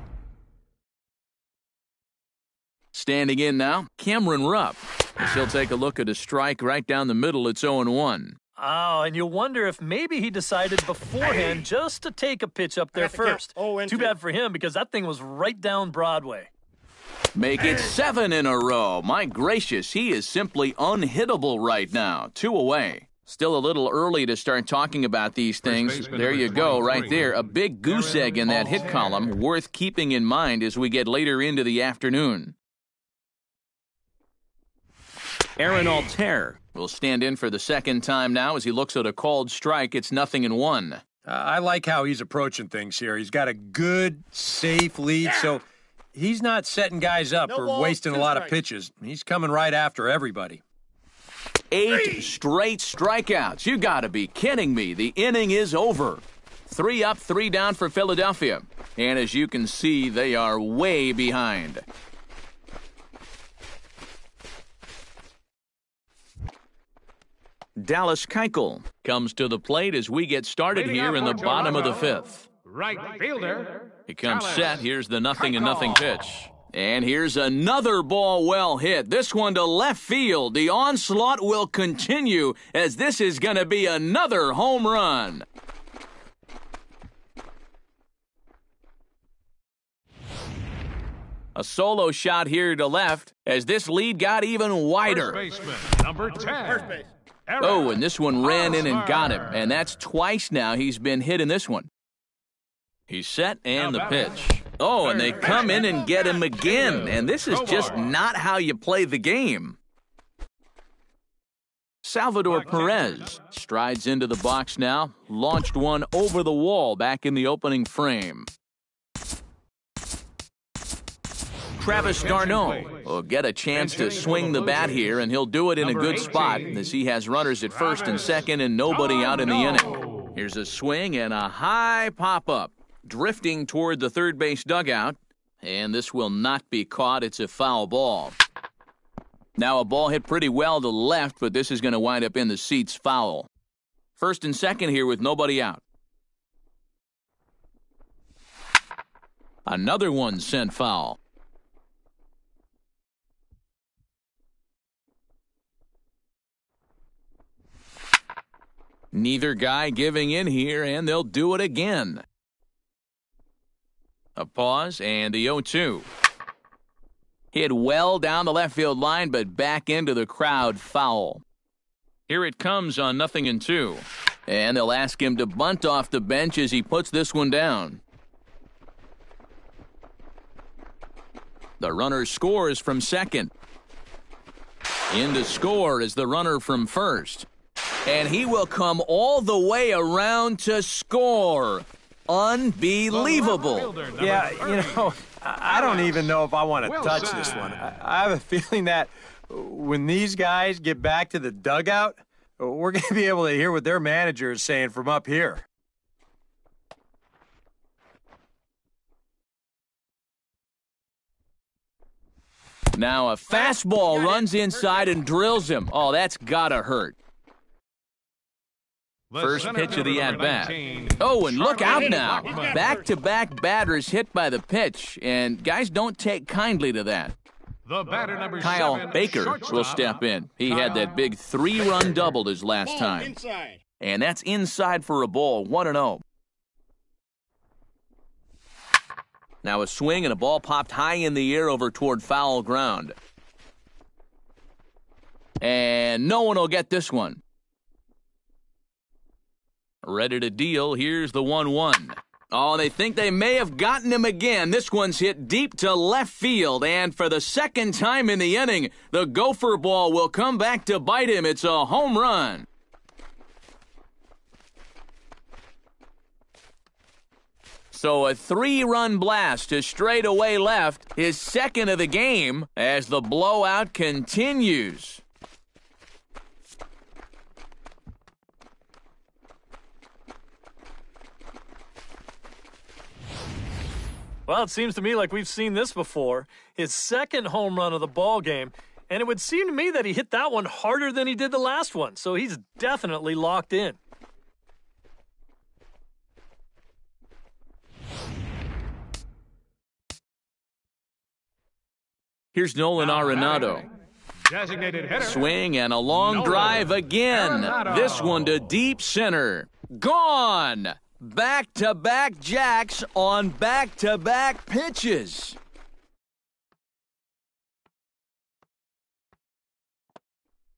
Speaker 1: Standing in now, Cameron Rupp. As he'll take a look at a strike right down the middle. It's 0-1.
Speaker 2: Oh, and you wonder if maybe he decided beforehand just to take a pitch up there first. Too bad for him because that thing was right down Broadway.
Speaker 1: Make it 7 in a row. My gracious, he is simply unhittable right now. 2 away. Still a little early to start talking about these things. There you go, right there. A big goose egg in that hit column, worth keeping in mind as we get later into the afternoon. Aaron Altair will stand in for the second time now as he looks at a called strike. It's 0-1.
Speaker 3: I like how he's approaching things here. He's got a good, safe lead, so he's not setting guys up or wasting a lot of pitches. He's coming right after everybody.
Speaker 1: 8 straight strikeouts. You got to be kidding me. The inning is over. 3 up, 3 down for Philadelphia. And as you can see, they are way behind. Dallas Keuchel comes to the plate as we get started here in the bottom of the 5th.
Speaker 4: Right fielder.
Speaker 1: He comes
Speaker 4: Dallas
Speaker 1: set. Here's the 0-0 pitch.
Speaker 4: Keuchel.
Speaker 1: And here's another ball well hit. This one to left field. The onslaught will continue as this is going to be another home run. A solo shot here to left as this lead got even wider.
Speaker 4: First baseman, number 10.
Speaker 5: First base.
Speaker 1: Oh, and this one ran in and got him. And that's twice now he's been hit in this one. He's set and the pitch. Oh, and they come in and get him again. And this is just not how you play the game. Salvador Perez strides into the box now. Launched one over the wall back in the opening frame. Travis d'Arnaud will get a chance to swing the bat here, and he'll do it in a good spot as he has runners at first and second and nobody out in the inning. Here's a swing and a high pop-up, drifting toward the third base dugout, and this will not be caught. It's a foul ball. Now a ball hit pretty well to left, but this is going to wind up in the seats foul. First and second here with nobody out. Another one sent foul. Neither guy giving in here, and they'll do it again. A pause, and the 0-2. Hit well down the left field line, but back into the crowd, foul. Here it comes on 0-2. And they'll ask him to bunt off the bench as he puts this one down. The runner scores from second. In to score is the runner from first. And he will come all the way around to score. Unbelievable.
Speaker 3: Yeah, you know, I don't even know if I want to touch this one. I have a feeling that when these guys get back to the dugout, we're going to be able to hear what their manager is saying from up here.
Speaker 1: Now a fastball runs inside and drills him. Oh, that's gotta hurt. First pitch of the at-bat. Oh, and look out now. Back-to-back batters hit by the pitch, and guys don't take kindly to that.
Speaker 4: The batter number
Speaker 1: Kyle
Speaker 4: 7,
Speaker 1: Baker
Speaker 4: shortstop.
Speaker 1: will step in. He had that big 3-run double his last time.
Speaker 5: Inside.
Speaker 1: And that's inside for a ball, 1-0. Now a swing and a ball popped high in the air over toward foul ground. And no one will get this one. Ready to deal. Here's the 1-1. Oh, they think they may have gotten him again. This one's hit deep to left field. And for the second time in the inning, the gopher ball will come back to bite him. It's a home run. So a 3-run blast to straightaway left, his second of the game, as the blowout continues.
Speaker 2: Well, it seems to me like we've seen this before. His second home run of the ball game, and it would seem to me that he hit that one harder than he did the last one, so he's definitely locked in.
Speaker 1: Here's Nolan Arenado.
Speaker 4: Designated hitter.
Speaker 1: Swing and a long drive again.
Speaker 4: Arenado.
Speaker 1: This one to deep center. Gone! Back-to-back jacks on back-to-back pitches.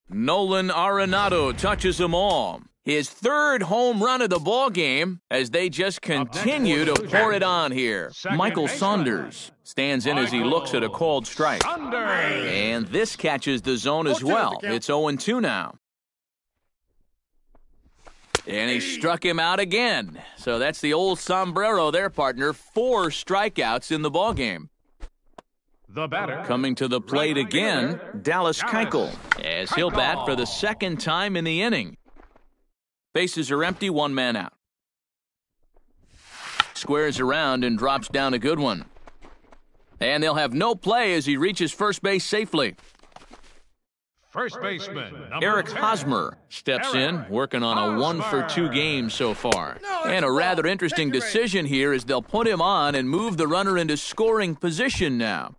Speaker 1: Nolan Arenado touches them all. His third home run of the ball game as they just continue to pour it on here. Michael Saunders stands in as he looks at a called strike. And this catches the zone as well. It's 0-2 now. And he struck him out again. So that's the old sombrero there, partner. 4 strikeouts in the ballgame.
Speaker 4: The batter.
Speaker 1: Coming to the plate again, Dallas Keuchel, as he'll bat for the second time in the inning. Bases are empty, 1 man out. squares around and drops down a good one. And they'll have no play as he reaches first base safely.
Speaker 4: First baseman, number
Speaker 1: Eric
Speaker 4: 10.
Speaker 1: Hosmer steps in, working on a 1-for-2 game so far. And a rather interesting decision here is they'll put him on and move the runner into scoring position now.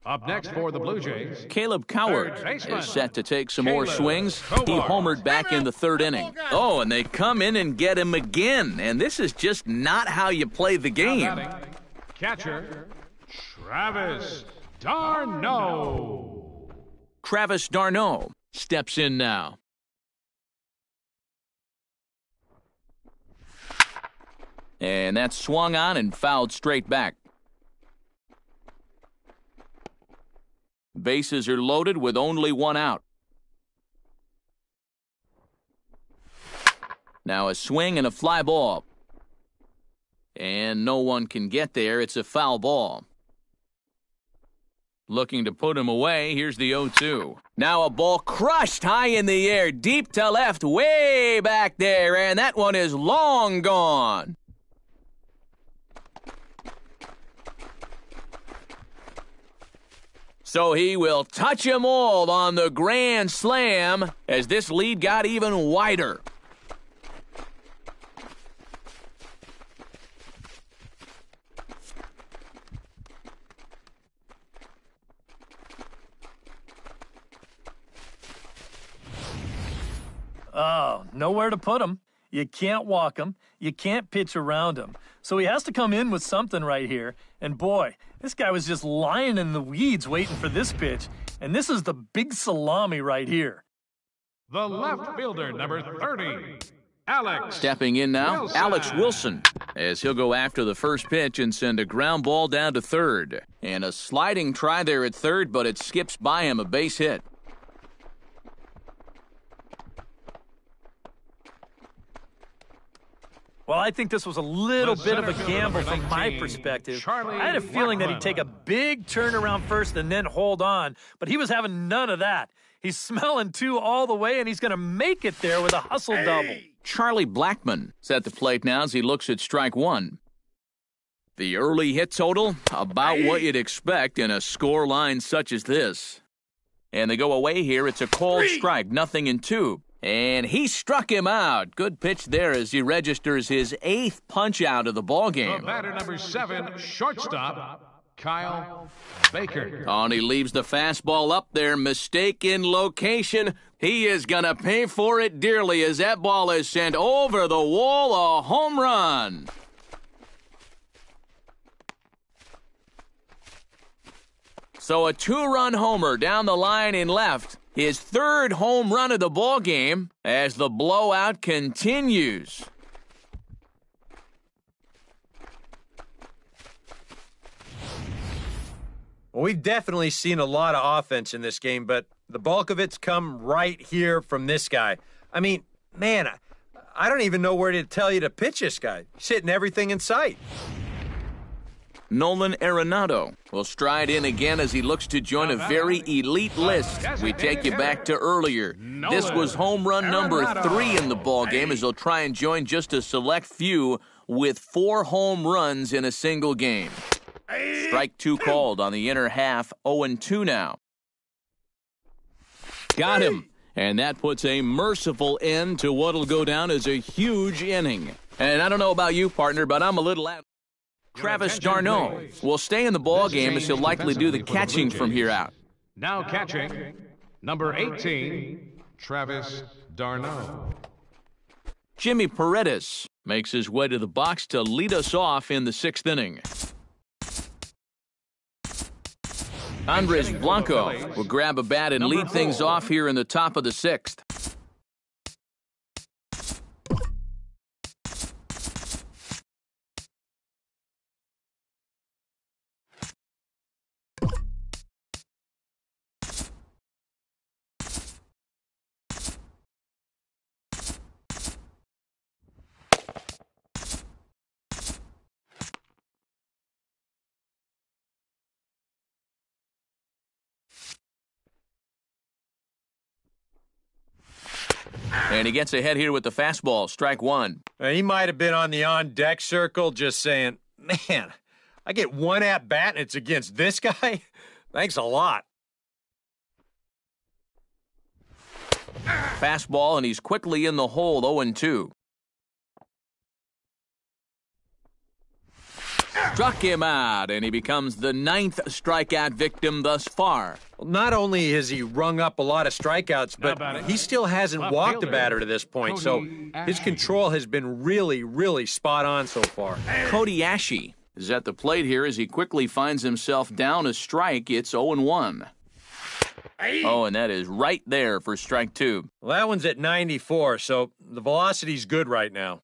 Speaker 4: Up next for the Blue Jays,
Speaker 1: Caleb Coward is set to take some more swings. He
Speaker 4: Coward.
Speaker 1: homered back in the third inning. Oh, and they come in and get him again. And this is just not how you play the game.
Speaker 4: batting, catcher, Travis d'Arnaud.
Speaker 1: Travis d'Arnaud steps in now. And that's swung on and fouled straight back. Bases are loaded with only one out. Now a swing and a fly ball. And no one can get there. It's a foul ball. Looking to put him away. Here's the 0-2. Now a ball crushed high in the air, deep to left, way back there, and that one is long gone. So he will touch 'em all on the grand slam as this lead got even wider.
Speaker 2: Oh, nowhere to put him. You can't walk him. You can't pitch around him. So he has to come in with something right here. And boy, this guy was just lying in the weeds waiting for this pitch. And this is the big salami right here.
Speaker 4: The left fielder, number 30, Alex.
Speaker 1: Stepping in now,
Speaker 4: Wilson.
Speaker 1: Alex Wilson, as he'll go after the first pitch and send a ground ball down to third. And a sliding try there at third, but it skips by him, a base hit.
Speaker 2: Well, I think this was a little
Speaker 4: The
Speaker 2: bit of a
Speaker 4: center fielder,
Speaker 2: gamble
Speaker 4: number
Speaker 2: from my
Speaker 4: 19,
Speaker 2: perspective.
Speaker 4: Charlie
Speaker 2: I had a feeling that he'd take a big turnaround first and then hold on, but he was having none of that. He's smelling two all the way, and he's going to make it there with a hustle double.
Speaker 1: Charlie Blackmon is at the plate now as he looks at strike one. The early hit total, about what you'd expect in a score line such as this. And they go away here. It's a cold strike, 0-2. And he struck him out. Good pitch there as he registers his 8th punch out of the ball
Speaker 4: The
Speaker 1: game.
Speaker 4: batter, number 7, shortstop, Kyle Baker.
Speaker 1: Oh, and he leaves the fastball up there. Mistaken location. He is going to pay for it dearly as that ball is sent over the wall. A home run. So a 2-run homer down the line in left. His 3rd home run of the ball game as the blowout continues.
Speaker 3: Well, we've definitely seen a lot of offense in this game, but the bulk of it's come right here from this guy. I mean, man, I don't even know where to tell you to pitch this guy. He's hitting everything in sight.
Speaker 1: Nolan Arenado will stride in again as he looks to join a very elite list. We take you back to earlier. This was home run number 3 in the ball game as he'll try and join just a select few with 4 home runs in a single game. Strike 2 called on the inner half, 0-2 now. Got him. And that puts a merciful end to what'll go down as a huge inning. And I don't know about you, partner, but I'm a little out. Travis d'Arnaud will stay in the ball game as he'll likely do the catching from here out.
Speaker 4: Now catching, number 18, Travis d'Arnaud.
Speaker 1: Jimmy Paredes makes his way to the box to lead us off in the 6th inning. Andres Blanco will grab a bat and lead things off here in the top of the 6th. And he gets ahead here with the fastball, strike one.
Speaker 3: He might have been on the on-deck circle just saying, man, I get one at-bat and it's against this guy? Thanks a lot.
Speaker 1: Fastball, and he's quickly in the hole, 0-2. Struck him out, and he becomes the 9th strikeout victim thus far.
Speaker 3: Well, not only has he rung up a lot of strikeouts, but he still hasn't walked a batter to this point, so his control has been really, really spot on so far.
Speaker 1: Cody Ashe is at the plate here as he quickly finds himself down a strike. It's 0-1. Oh, and that is right there for strike two.
Speaker 3: Well, that one's at 94, so the velocity's good right now.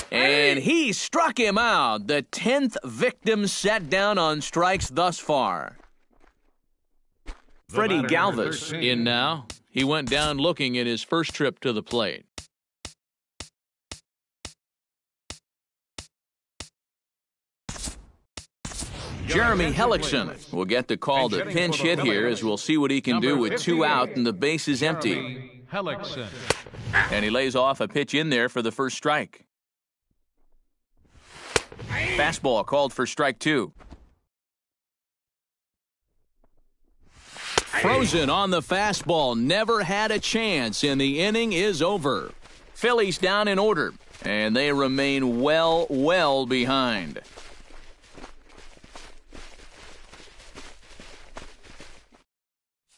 Speaker 1: And he struck him out. The 10th victim set down on strikes thus far. Freddie Galvis in now. He went down looking in his first trip to the plate. Jeremy Hellickson will get the call to pinch hit here, as we'll see what he can do with 2 out and the base is empty. And he lays off a pitch in there for the first strike. Fastball called for strike 2. Frozen on the fastball, never had a chance, and the inning is over. Phillies down in order, and they remain well behind.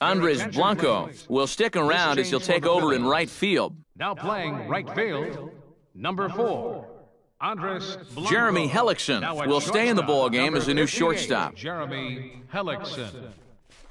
Speaker 1: Andres Blanco will stick around as he'll take over in right field.
Speaker 4: Now playing right field, number 4. Andres Blanco.
Speaker 1: Jeremy Hellickson will stay in the ball game as a new shortstop.
Speaker 4: Jeremy Hellickson.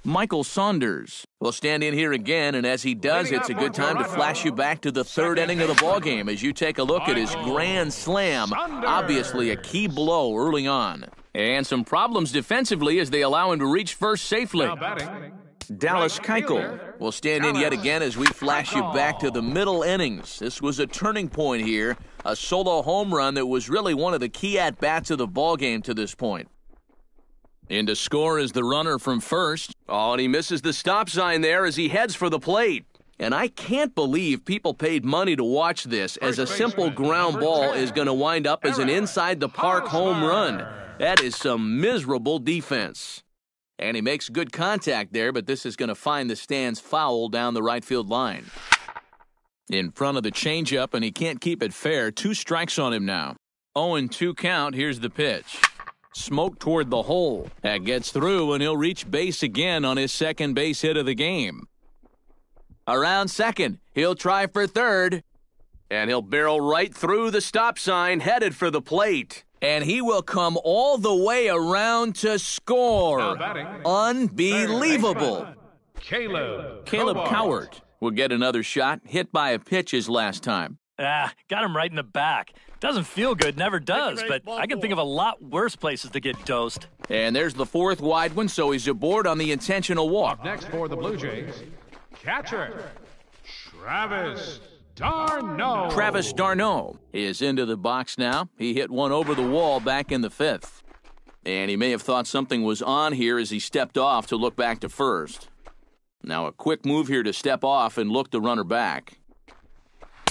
Speaker 1: Michael Saunders will stand in here again, and as he does, it's a good time to flash you back to the 3rd inning of the ball game as you take a look at his grand slam. Obviously a key blow early on. And some problems defensively as they allow him to reach first safely.
Speaker 4: Now batting,
Speaker 1: Dallas Keuchel will stand in yet again as we flash you back to the middle innings. This was a turning point here, a solo home run that was really one of the key at-bats of the ballgame to this point. In to score is the runner from first. Oh, and he misses the stop sign there as he heads for the plate. And I can't believe people paid money to watch this, as a simple ground ball is going to wind up as an inside-the-park home run. That is some miserable defense. And he makes good contact there, but this is going to find the stands foul down the right field line. In front of the changeup, and he can't keep it fair. 2 strikes on him now. 0-2 count. Here's the pitch. Smoke toward the hole. That gets through, and he'll reach base again on his second base hit of the game. Around second, he'll try for third. And he'll barrel right through the stop sign, headed for the plate. And he will come all the way around to score. Unbelievable.
Speaker 4: Caleb
Speaker 1: Cowart will get another shot, hit by a pitch his last time.
Speaker 2: Got him right in the back. Doesn't feel good, never does, but I can think of a lot worse places to get dosed.
Speaker 1: And there's the 4th wide one, so he's aboard on the intentional walk.
Speaker 4: Next for the Blue Jays, catcher, Travis Darno.
Speaker 1: Travis Darno is into the box now. He hit one over the wall back in the 5th. And he may have thought something was on here as he stepped off to look back to first. Now a quick move here to step off and look the runner back.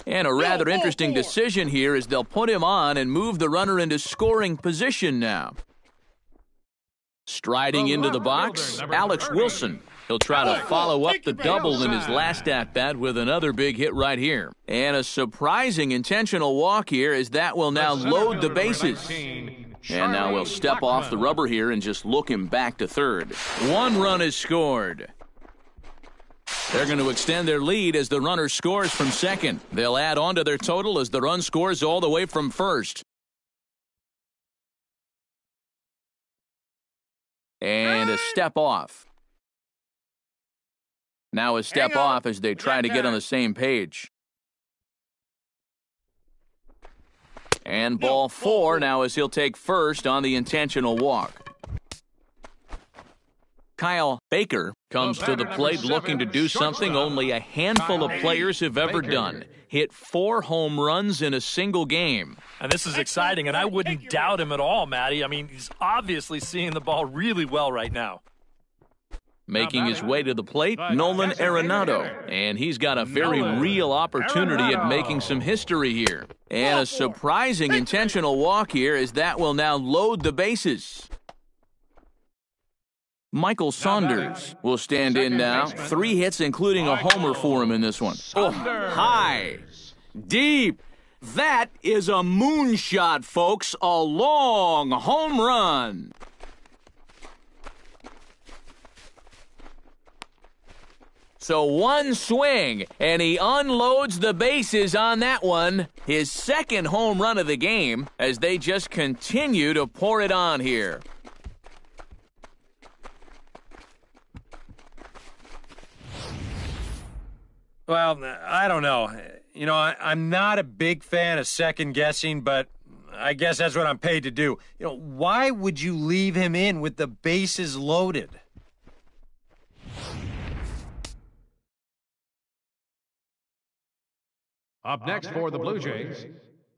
Speaker 1: And a rather interesting decision here is they'll put him on and move the runner into scoring position now. Striding into the box, Alex Wilson. He'll try to follow up the double in his last at-bat with another big hit right here. And a surprising intentional walk here as that will now load the bases. And now we'll step off the rubber here and just look him back to third. 1 run is scored. They're going to extend their lead as the runner scores from second. They'll add on to their total as the run scores all the way from first. And a step off. Now a step off as they try to get on the same page. And ball 4 now as he'll take first on the intentional walk. Kyle Baker comes to the plate looking to do something only a handful of players have ever done. Hit 4 home runs in a single game.
Speaker 2: And this is exciting, and I wouldn't doubt him at all, Matty. I mean, he's obviously seeing the ball really well right now.
Speaker 1: Making his way to the plate, Nolan Arenado. And he's got a very real opportunity at making some history here. And a surprising intentional walk here, as that will now load the bases. Michael Saunders will stand in now. 3 hits, including a homer for him in this one. Oh, high, deep. That is a moonshot, folks. A long home run. So one swing, and he unloads the bases on that one. His second home run of the game, as they just continue to pour it on here.
Speaker 3: Well, I don't know. You know, I'm not a big fan of second guessing, but I guess that's what I'm paid to do. You know, why would you leave him in with the bases loaded?
Speaker 4: Up next for the Blue Jays,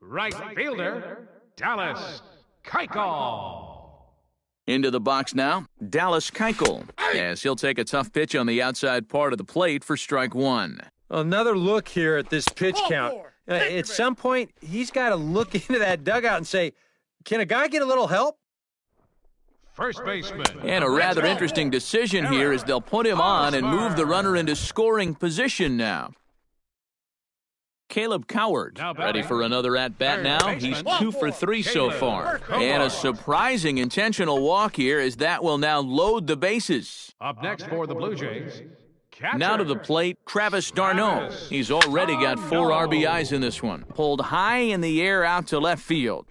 Speaker 4: right fielder, Dallas Keuchel.
Speaker 1: Into the box now, Dallas Keuchel, as he'll take a tough pitch on the outside part of the plate for strike 1.
Speaker 3: Another look here at this pitch count. At some point, he's got to look into that dugout and say, can a guy get a little help?
Speaker 4: First baseman.
Speaker 1: And a rather interesting decision here, as they'll put him on and move the runner into scoring position now. Caleb Coward ready for another at-bat now. He's 2 for 3 so far. And a surprising intentional walk here, as that will now load the bases.
Speaker 4: Up next for the Blue Jays,
Speaker 1: now to the plate, Travis d'Arnaud. He's already got 4 RBIs in this one. Pulled high in the air out to left field.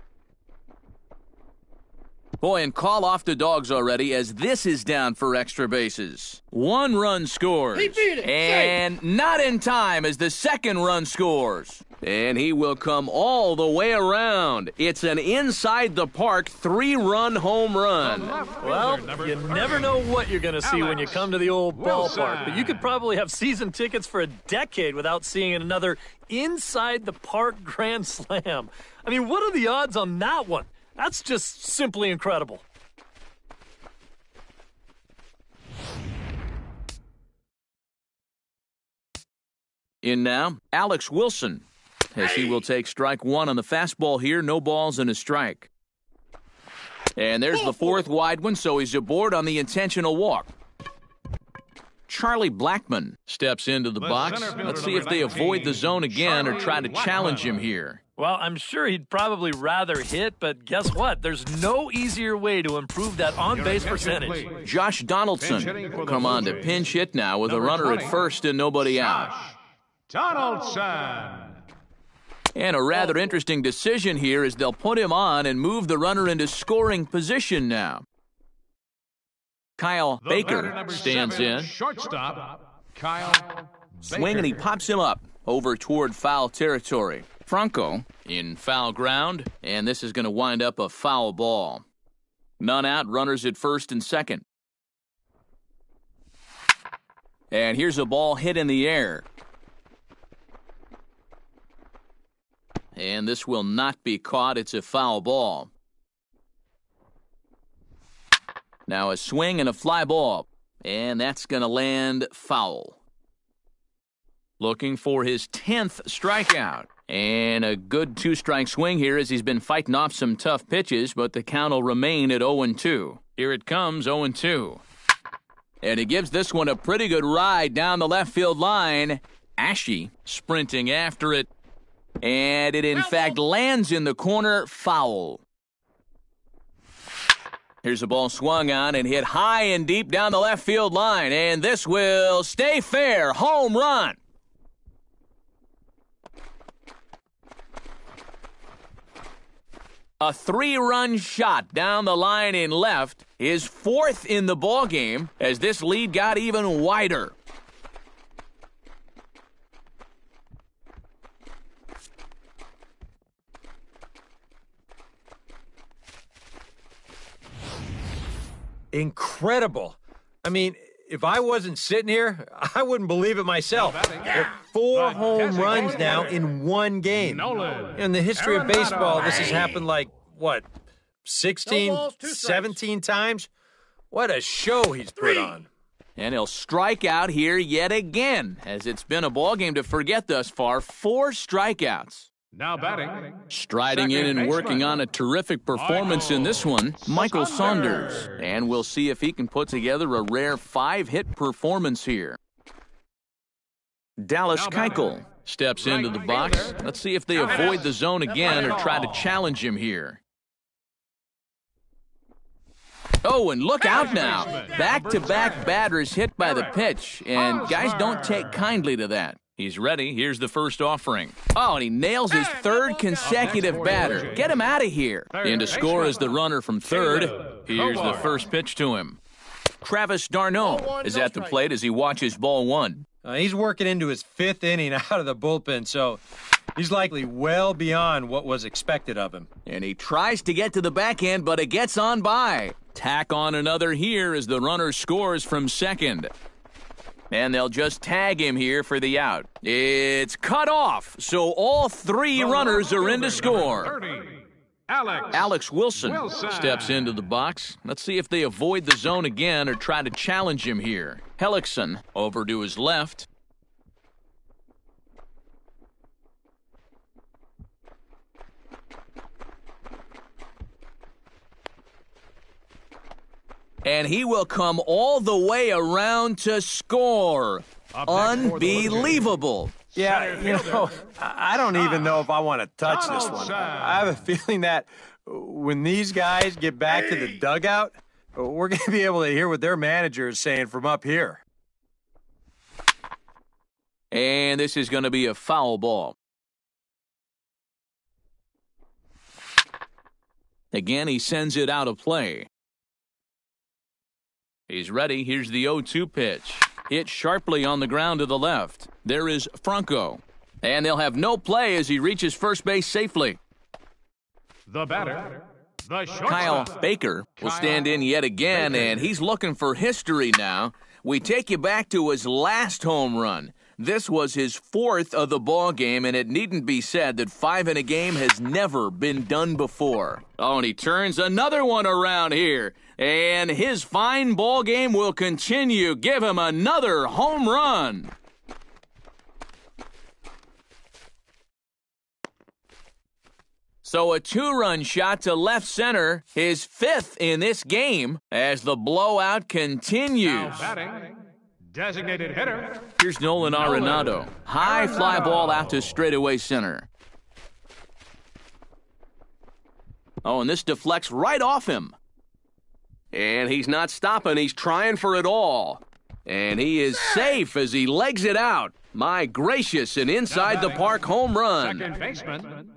Speaker 1: Boy, and call off the Dogs already, as this is down for extra bases. 1 run scores. And not in time as the second run scores. And he will come all the way around. It's an inside the park 3-run home run.
Speaker 2: Well, you never know what you're going to see when you come to the old ballpark, but you could probably have season tickets for a decade without seeing another inside the park grand slam. I mean, what are the odds on that one? That's just simply incredible.
Speaker 1: In now, Alex Wilson, as he will take strike 1 on the fastball here. No balls and a strike. And there's the 4th wide one, so he's aboard on the intentional walk. Charlie Blackmon steps into the box. Let's see if they avoid the zone again or try to challenge him here.
Speaker 2: Well, I'm sure he'd probably rather hit, but guess what? There's no easier way to improve that on-base percentage.
Speaker 1: Josh Donaldson will come on to pinch hit now with a runner at first and nobody out.
Speaker 4: Donaldson.
Speaker 1: And a rather interesting decision here, as they'll put him on and move the runner into scoring position now. Kyle Baker stands in.
Speaker 4: Shortstop, Kyle
Speaker 1: Swing, and he pops him up over toward foul territory. Franco in foul ground, and this is going to wind up a foul ball. None out, runners at first and second. And here's a ball hit in the air. And this will not be caught. It's a foul ball. Now a swing and a fly ball, and that's going to land foul. Looking for his 10th strikeout. And a good 2-strike swing here, as he's been fighting off some tough pitches, but the count will remain at 0-2. Here it comes, 0-2. And he gives this one a pretty good ride down the left field line. Ashe sprinting after it. And it, in fact, lands in the corner, foul. Here's a ball swung on and hit high and deep down the left field line. And this will stay fair. Home run. A 3-run shot down the line in left, his 4th in the ballgame, as this lead got even wider.
Speaker 3: Incredible. I mean, if I wasn't sitting here, I wouldn't believe it myself. 4 home runs now in 1 game. In the history of baseball, this has happened like, what, 16, 17 times? What a show he's put on.
Speaker 1: And he'll strike out here yet again, as it's been a ball game to forget thus far. 4 strikeouts.
Speaker 4: Now batting.
Speaker 1: Striding in and working on a terrific performance in this one, Michael Saunders. And we'll see if he can put together a rare 5-hit performance here. Dallas Keuchel steps into the box. Let's see if they avoid the zone again or try to challenge him here. Oh, and look out now. Back-to-back batters hit by the pitch, and guys don't take kindly to that. He's ready. Here's the first offering. Oh, and he nails his 3rd consecutive batter. Get him out of here. In to score is the runner from third. Here's the first pitch to him. Travis d'Arnaud is at the plate as he watches ball 1.
Speaker 3: He's working into his 5th inning out of the bullpen, so he's likely well beyond what was expected of him.
Speaker 1: And he tries to get to the backhand, but it gets on by. Tack on another here as the runner scores from second. And they'll just tag him here for the out. It's cut off, so all 3 runners are in to score. Alex Wilson steps into the box. Let's see if they avoid the zone again or try to challenge him here. Hellickson over to his left. And he will come all the way around to score. Unbelievable.
Speaker 3: Yeah, you know, I don't even know if I want to touch this one. I have a feeling that when these guys get back to the dugout, we're going to be able to hear what their manager is saying from up here.
Speaker 1: And this is going to be a foul ball. Again, he sends it out of play. He's ready. Here's the 0-2 pitch. Hit sharply on the ground to the left. There is Franco. And they'll have no play as he reaches first base safely.
Speaker 4: The batter, the shortstop.
Speaker 1: Kyle Baker will stand in yet again, and he's looking for history now. We take you back to his last home run. This was his 4th of the ball game, and it needn't be said that 5 in a game has never been done before. Oh, and he turns another one around here. And his fine ball game will continue. Give him another home run. So a 2-run shot to left center, his 5th in this game as the blowout continues.
Speaker 4: Now batting, designated hitter.
Speaker 1: Here's Nolan Arenado. High fly ball out to straightaway center. Oh, and this deflects right off him. And he's not stopping. He's trying for it all. And he is safe as he legs it out. My gracious, an inside-the-park home run.
Speaker 4: Second baseman,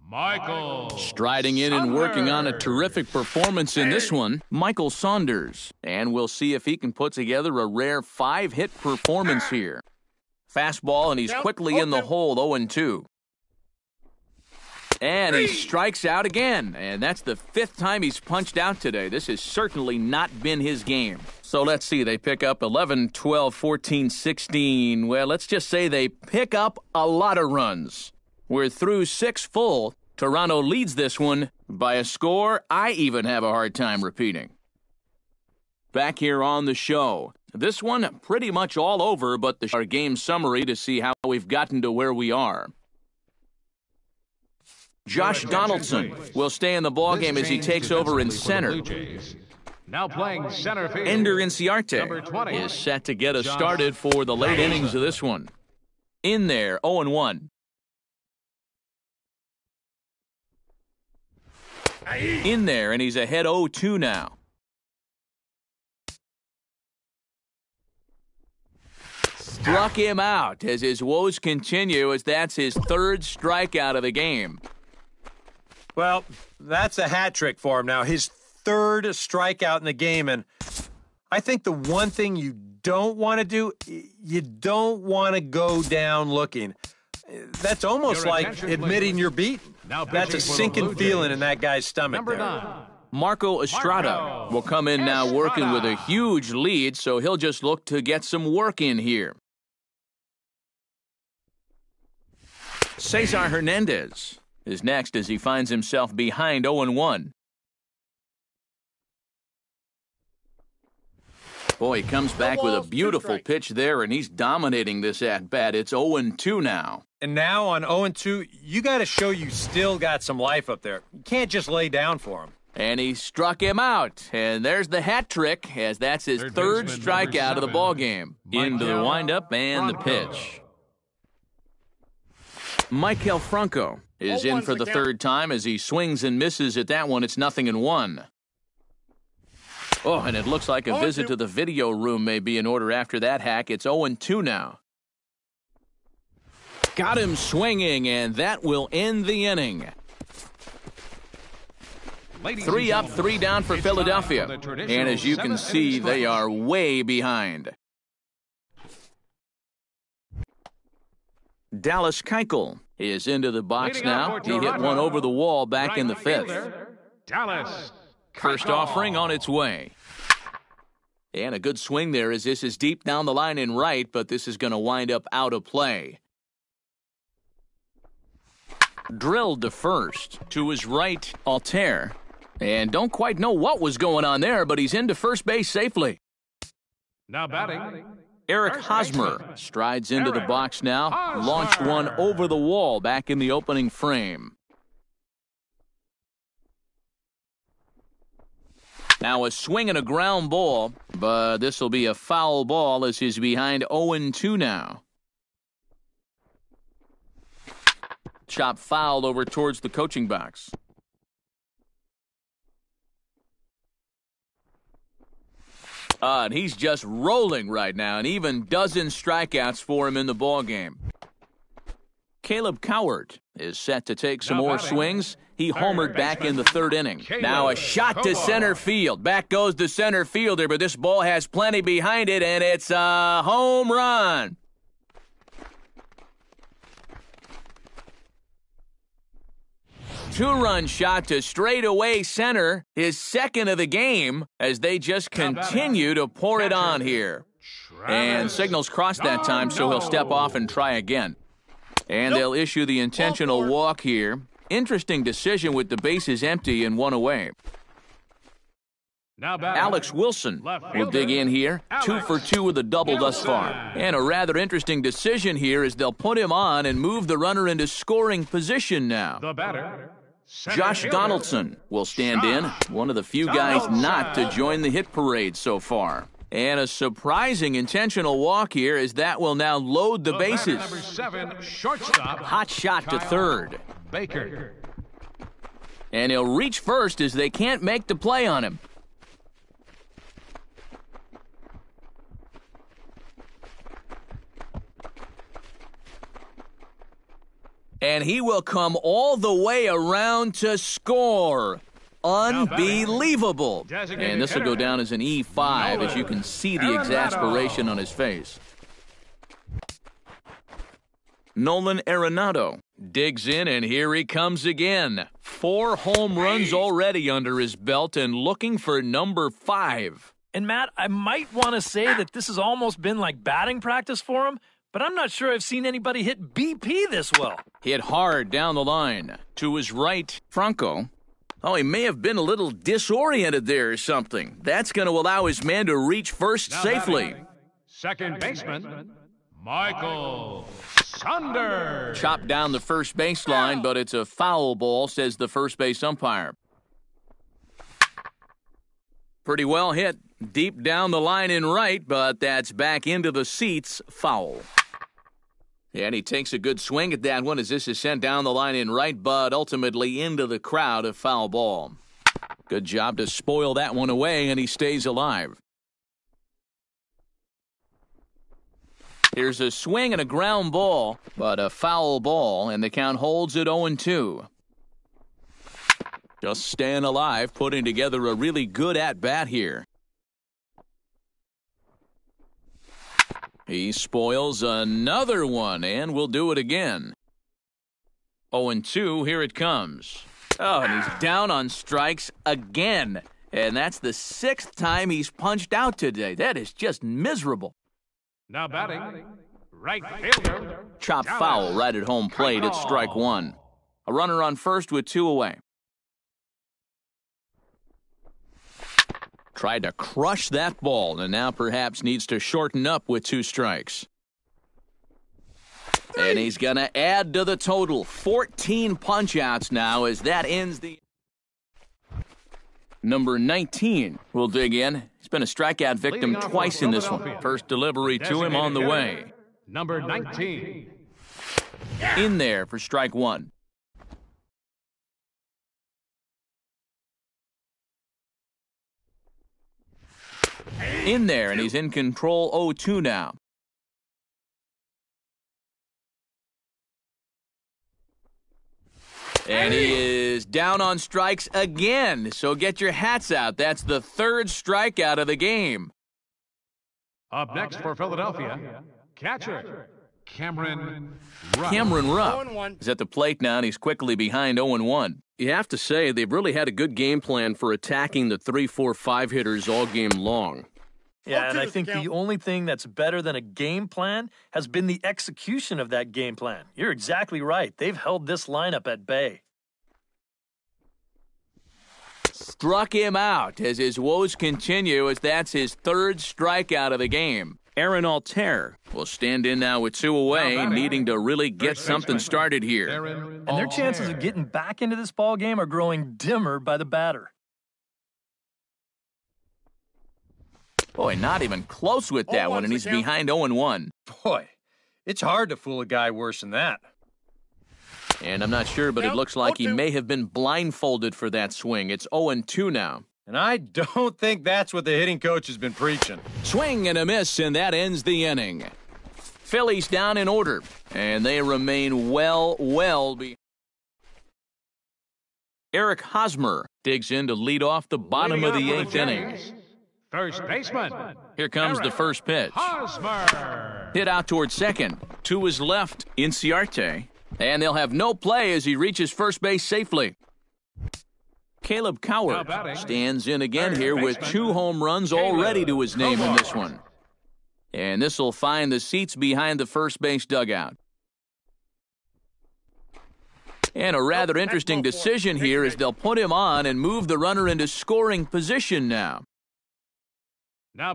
Speaker 4: Michael.
Speaker 1: Striding in and working on a terrific performance in this one, Michael Saunders. And we'll see if he can put together a rare 5-hit performance here. Fastball, and he's quickly in the hole, 0-2. And he strikes out again, and that's the 5th time he's punched out today. This has certainly not been his game. So let's see, they pick up 11, 12, 14, 16. Well, let's just say they pick up a lot of runs. We're through 6 full. Toronto leads this one by a score I even have a hard time repeating. Back here on the show. This one pretty much all over, but our game summary to see how we've gotten to where we are. Josh Donaldson will stay in the ballgame as he takes over in center.
Speaker 4: Now playing center field.
Speaker 1: Ender Inciarte is set to get us started for the late innings of this one. In there, 0-1. In there, and he's ahead 0-2 now. Struck him out as his woes continue, as that's his 3rd strikeout of the game.
Speaker 3: Well, that's a hat trick for him now. His 3rd strikeout in the game, and I think the one thing you don't want to do, you don't want to go down looking. That's almost like admitting you're beaten. That's a sinking feeling in that guy's stomach there.
Speaker 1: Marco Estrada will come in now working with a huge lead, so he'll just look to get some work in here. Cesar Hernandez is next as he finds himself behind 0-1. Boy, he comes back with a beautiful pitch there, and he's dominating this at-bat. It's 0-2 now.
Speaker 3: And now on 0-2, you got to show you still got some life up there. You can't just lay down for him.
Speaker 1: And he struck him out. And there's the hat trick, as that's his third strikeout of the ballgame. Into the windup and the pitch. Michael Franco is in for the third time as he swings and misses at that one. It's 0-1. Oh, and it looks like a visit to the video room may be in order after that hack. It's 0-2 now. Got him swinging, and that will end the inning. 3 up, 3 down for Philadelphia. And as you can see, they are way behind. Dallas Keuchel is into the box now. He hit one over the wall back in the 5th.
Speaker 4: Dallas.
Speaker 1: First offering on its way. And a good swing there as this is deep down the line in right, but this is going to wind up out of play. Drilled to first. To his right, Altair. And don't quite know what was going on there, but he's into first base safely.
Speaker 4: Now batting.
Speaker 1: Eric Hosmer strides into the box now. Launched one over the wall back in the opening frame. Now a swing and a ground ball, but this will be a foul ball as he's behind 0-2 now. Chop fouled over towards the coaching box. And he's just rolling right now, and even dozen strikeouts for him in the ballgame. Caleb Cowart is set to take some more swings. He homered back in the 3rd inning. Now a shot to center field. Back goes the center fielder, but this ball has plenty behind it, and it's a home run. Two-run shot to straightaway center, his 2nd of the game, as they just continue to pour it on here. And signals crossed that time, so he'll step off and try again. And they'll issue the intentional walk here. Interesting decision with the bases empty and 1 away. Alex Wilson will dig in here. 2 for 2 with a double thus far. And a rather interesting decision here is they'll put him on and move the runner into scoring position now.
Speaker 4: The batter.
Speaker 1: Josh Donaldson will stand in, one of the few guys not to join the hit parade so far. And a surprising intentional walk here as that will now load the bases.
Speaker 4: Number 7, shortstop.
Speaker 1: Hot shot to third.
Speaker 4: Baker.
Speaker 1: And he'll reach first as they can't make the play on him. And he will come all the way around to score. Unbelievable. And this will go down as an E5 as you can see the exasperation on his face. Nolan Arenado digs in, and here he comes again. 4 home runs already under his belt and looking for number 5.
Speaker 2: And Matt, I might want to say that this has almost been like batting practice for him, but I'm not sure I've seen anybody hit BP this well.
Speaker 1: Hit hard down the line. To his right, Franco. Oh, he may have been a little disoriented there or something. That's going to allow his man to reach first safely.
Speaker 4: Second baseman, Michael Saunders.
Speaker 1: Chopped down the first baseline, but it's a foul ball, says the first base umpire. Pretty well hit. Deep down the line in right, but that's back into the seats. Foul. And he takes a good swing at that one as this is sent down the line in right, but ultimately into the crowd, a foul ball. Good job to spoil that one away, and he stays alive. Here's a swing and a ground ball, but a foul ball, and the count holds at 0-2. Just staying alive, putting together a really good at-bat here. He spoils another one, and will do it again. 0-2, here it comes. Oh, and he's down on strikes again. And that's the 6th time he's punched out today. That is just miserable.
Speaker 4: Now batting, right fielder.
Speaker 1: Chop foul right at home plate at strike 1. A runner on first with 2 away. Tried to crush that ball, and now perhaps needs to shorten up with 2 strikes. And he's going to add to the total. 14 punch-outs now as that ends the... Number 19 will dig in. He's been a strikeout victim twice in this one. First delivery to him on the way.
Speaker 4: Number 19.
Speaker 1: In there for strike 1. In there, and he's in control 0-2 now. And he is down on strikes again, so get your hats out. That's the 3rd strikeout of the game.
Speaker 4: Up next for Philadelphia, catcher Cameron Rupp.
Speaker 1: Cameron Rupp is at the plate now, and he's quickly behind 0-1.
Speaker 5: You have to say they've really had a good game plan for attacking the 3, 4, 5 hitters all game long.
Speaker 2: Yeah, and I think the only thing that's better than a game plan has been the execution of that game plan. You're exactly right. They've held this lineup at bay.
Speaker 1: Struck him out as his woes continue, as that's his 3rd strikeout of the game. Aaron Altair will stand in now with 2 away, needing to really get something started here.
Speaker 2: And their chances of getting back into this ball game are growing dimmer by the batter.
Speaker 1: Boy, not even close with that one, and he's behind 0-1.
Speaker 3: Boy, it's hard to fool a guy worse than that.
Speaker 1: And I'm not sure, but it looks like he may have been blindfolded for that swing. It's 0-2 now.
Speaker 3: And I don't think that's what the hitting coach has been preaching.
Speaker 1: Swing and a miss, and that ends the inning. Phillies down in order, and they remain well behind. Eric Hosmer digs in to lead off the bottom of the 8th inning.
Speaker 4: First baseman.
Speaker 1: Here comes the first pitch.
Speaker 4: Hosmer.
Speaker 1: Hit out towards second. To his left, Inciarte. And they'll have no play as he reaches first base safely. Caleb Coward stands in again here with 2 home runs already to his name in this one. And this will find the seats behind the first base dugout. And a rather interesting decision here as they'll put him on and move the runner into scoring position now.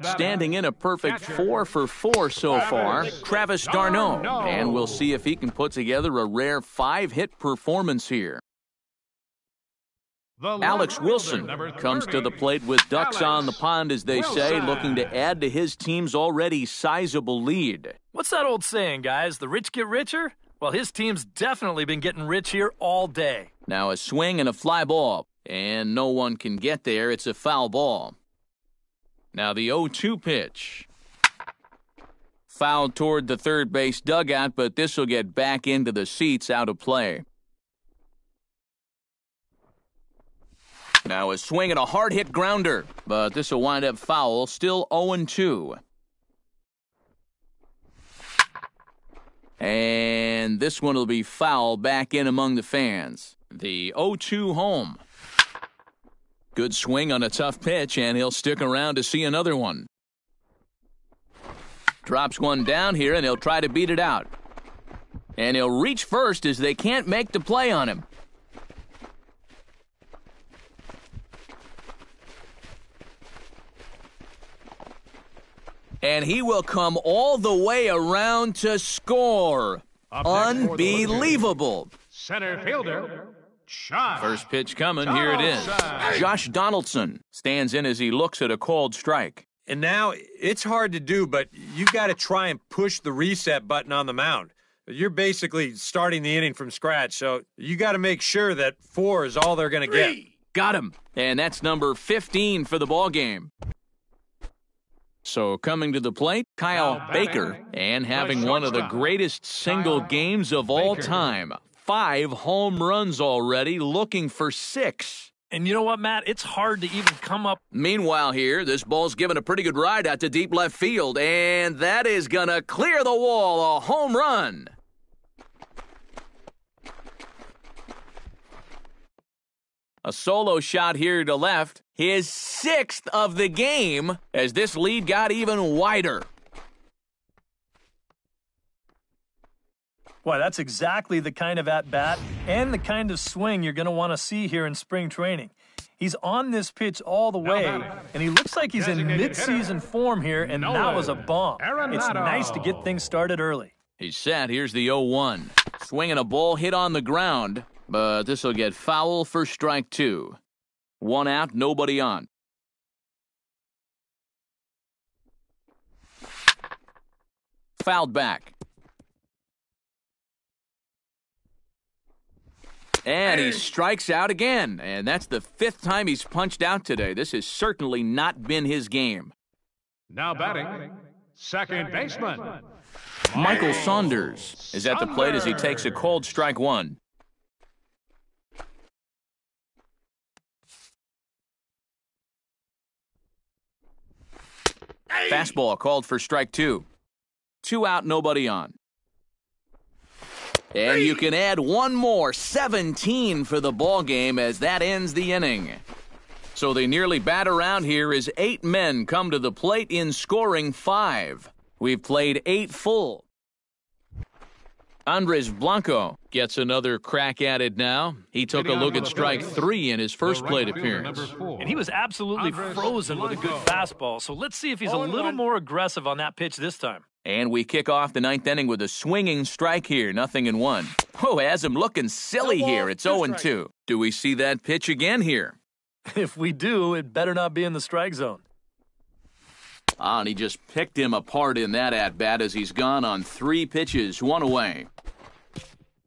Speaker 1: Standing in a perfect 4 for 4 so far, Travis d'Arnaud. And we'll see if he can put together a rare 5-hit performance here. Alex Wilson comes to the plate with ducks on the pond, as they say, looking to add to his team's already sizable lead.
Speaker 2: What's that old saying, guys? The rich get richer? Well, his team's definitely been getting rich here all day.
Speaker 1: Now a swing and a fly ball, and no one can get there. It's a foul ball. Now the 0-2 pitch. Fouled toward the third base dugout, but this will get back into the seats, out of play. Now a swing and a hard-hit grounder, but this will wind up foul, still 0-2. And this one will be foul back in among the fans. The 0-2 home. Good swing on a tough pitch, and he'll stick around to see another one. Drops one down here, and he'll try to beat it out. And he'll reach first as they can't make the play on him. And he will come all the way around to score. Unbelievable.
Speaker 4: Center fielder, Josh.
Speaker 1: First pitch coming. Here it is. Josh Donaldson stands in as he looks at a called strike.
Speaker 3: And now it's hard to do, but you've got to try and push the reset button on the mound. You're basically starting the inning from scratch, so you got to make sure that 4 is all they're going to get.
Speaker 1: Got him. And that's number 15 for the ball game. So coming to the plate, Kyle Baker, and having one of the greatest single games of all time. 5 home runs already, looking for 6.
Speaker 2: And you know what, Matt? It's hard to even come up.
Speaker 1: Meanwhile here, this ball's given a pretty good ride out to deep left field, and that is going to clear the wall, a home run. A solo shot here to left, his 6th of the game, as this lead got even wider.
Speaker 2: Boy, that's exactly the kind of at-bat and the kind of swing you're going to want to see here in spring training. He's on this pitch all the way, and he looks like he's in mid-season form here, and that was a bomb. It's nice to get things started early.
Speaker 1: He's set. Here's the 0-1. Swinging a ball hit on the ground, but this will get foul for strike 2. 1 out, nobody on. Fouled back. And he strikes out again, and that's the 5th time he's punched out today. This has certainly not been his game.
Speaker 4: Now batting, second baseman,
Speaker 1: Michael Saunders is at the plate as he takes a called strike 1. Fastball called for strike 2. 2 out, nobody on. And you can add one more, 17 for the ball game as that ends the inning. So the nearly bat around here is 8 men come to the plate in scoring 5. We've played 8 full. Andres Blanco gets another crack at it now. He took a look at strike 3 in his first plate appearance.
Speaker 2: And he was absolutely frozen with a good fastball, so let's see if he's a little more aggressive on that pitch this time.
Speaker 1: And we kick off the 9th inning with a swinging strike here, 0-1. Oh, has him looking silly here. It's 0-2. Do we see that pitch again here?
Speaker 2: If we do, it better not be in the strike zone.
Speaker 1: And he just picked him apart in that at-bat as he's gone on 3 pitches, 1 away.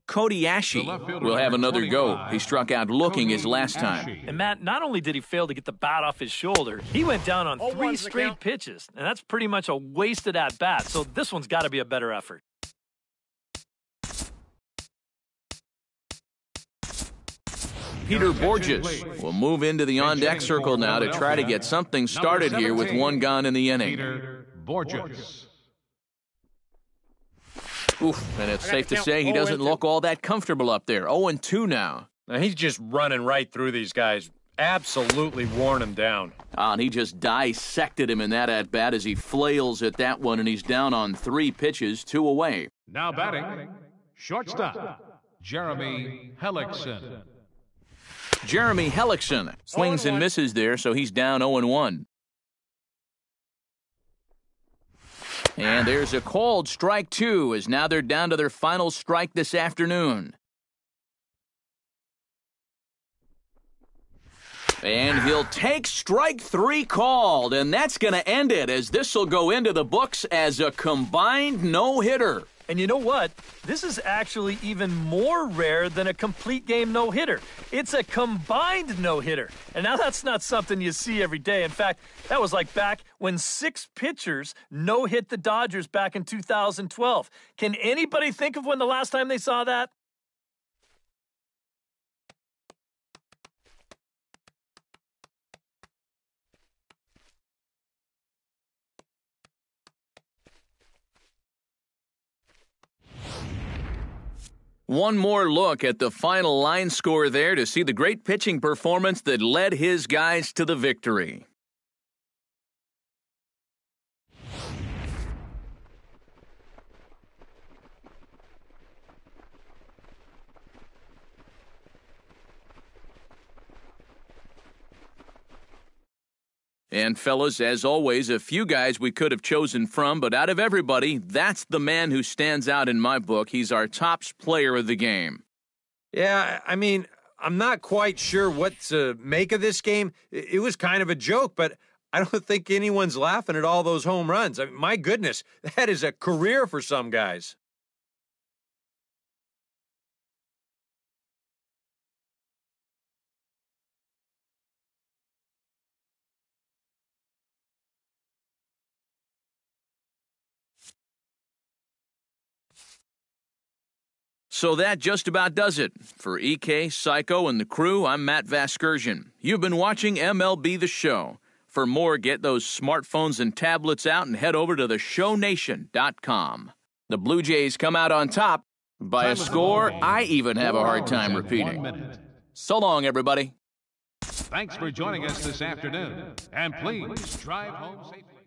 Speaker 1: Cody Ashe will have another go. He struck out looking his last time.
Speaker 2: And Matt, not only did he fail to get the bat off his shoulder, he went down on 3 straight pitches, and that's pretty much a wasted at-bat, so this one's got to be a better effort.
Speaker 1: Peter Borges will move into the on-deck circle now to try to get something started here with 1 gone in the inning.
Speaker 4: Peter Borges.
Speaker 1: Oof, and it's safe to say he doesn't look all that comfortable up there. 0-2 now.
Speaker 3: Now he's just running right through these guys. Absolutely worn them down.
Speaker 1: And he just dissected him in that at-bat as he flails at that one, and he's down on 3 pitches, 2 away.
Speaker 4: Now batting, shortstop, Jeremy Hellickson.
Speaker 1: Jeremy Hellickson swings and misses there, so he's down 0-1. And there's a called strike 2 as now they're down to their final strike this afternoon. And he'll take strike 3 called, and that's going to end it as this will go into the books as a combined no-hitter.
Speaker 2: And you know what? This is actually even more rare than a complete game no-hitter. It's a combined no-hitter. And now that's not something you see every day. In fact, that was like back when 6 pitchers no-hit the Dodgers back in 2012. Can anybody think of when the last time they saw that?
Speaker 1: One more look at the final line score there to see the great pitching performance that led his guys to the victory. And fellas, as always, a few guys we could have chosen from, but out of everybody, that's the man who stands out in my book. He's our top player of the game.
Speaker 3: Yeah, I mean, I'm not quite sure what to make of this game. It was kind of a joke, but I don't think anyone's laughing at all those home runs. I mean, my goodness, that is a career for some guys.
Speaker 1: So that just about does it. For EK, Psycho, and the crew, I'm Matt Vasgersian. You've been watching MLB The Show. For more, get those smartphones and tablets out and head over to theshownation.com. The Blue Jays come out on top by a score I even have a hard time repeating. So long, everybody.
Speaker 4: Thanks for joining us this afternoon, and please drive home safely.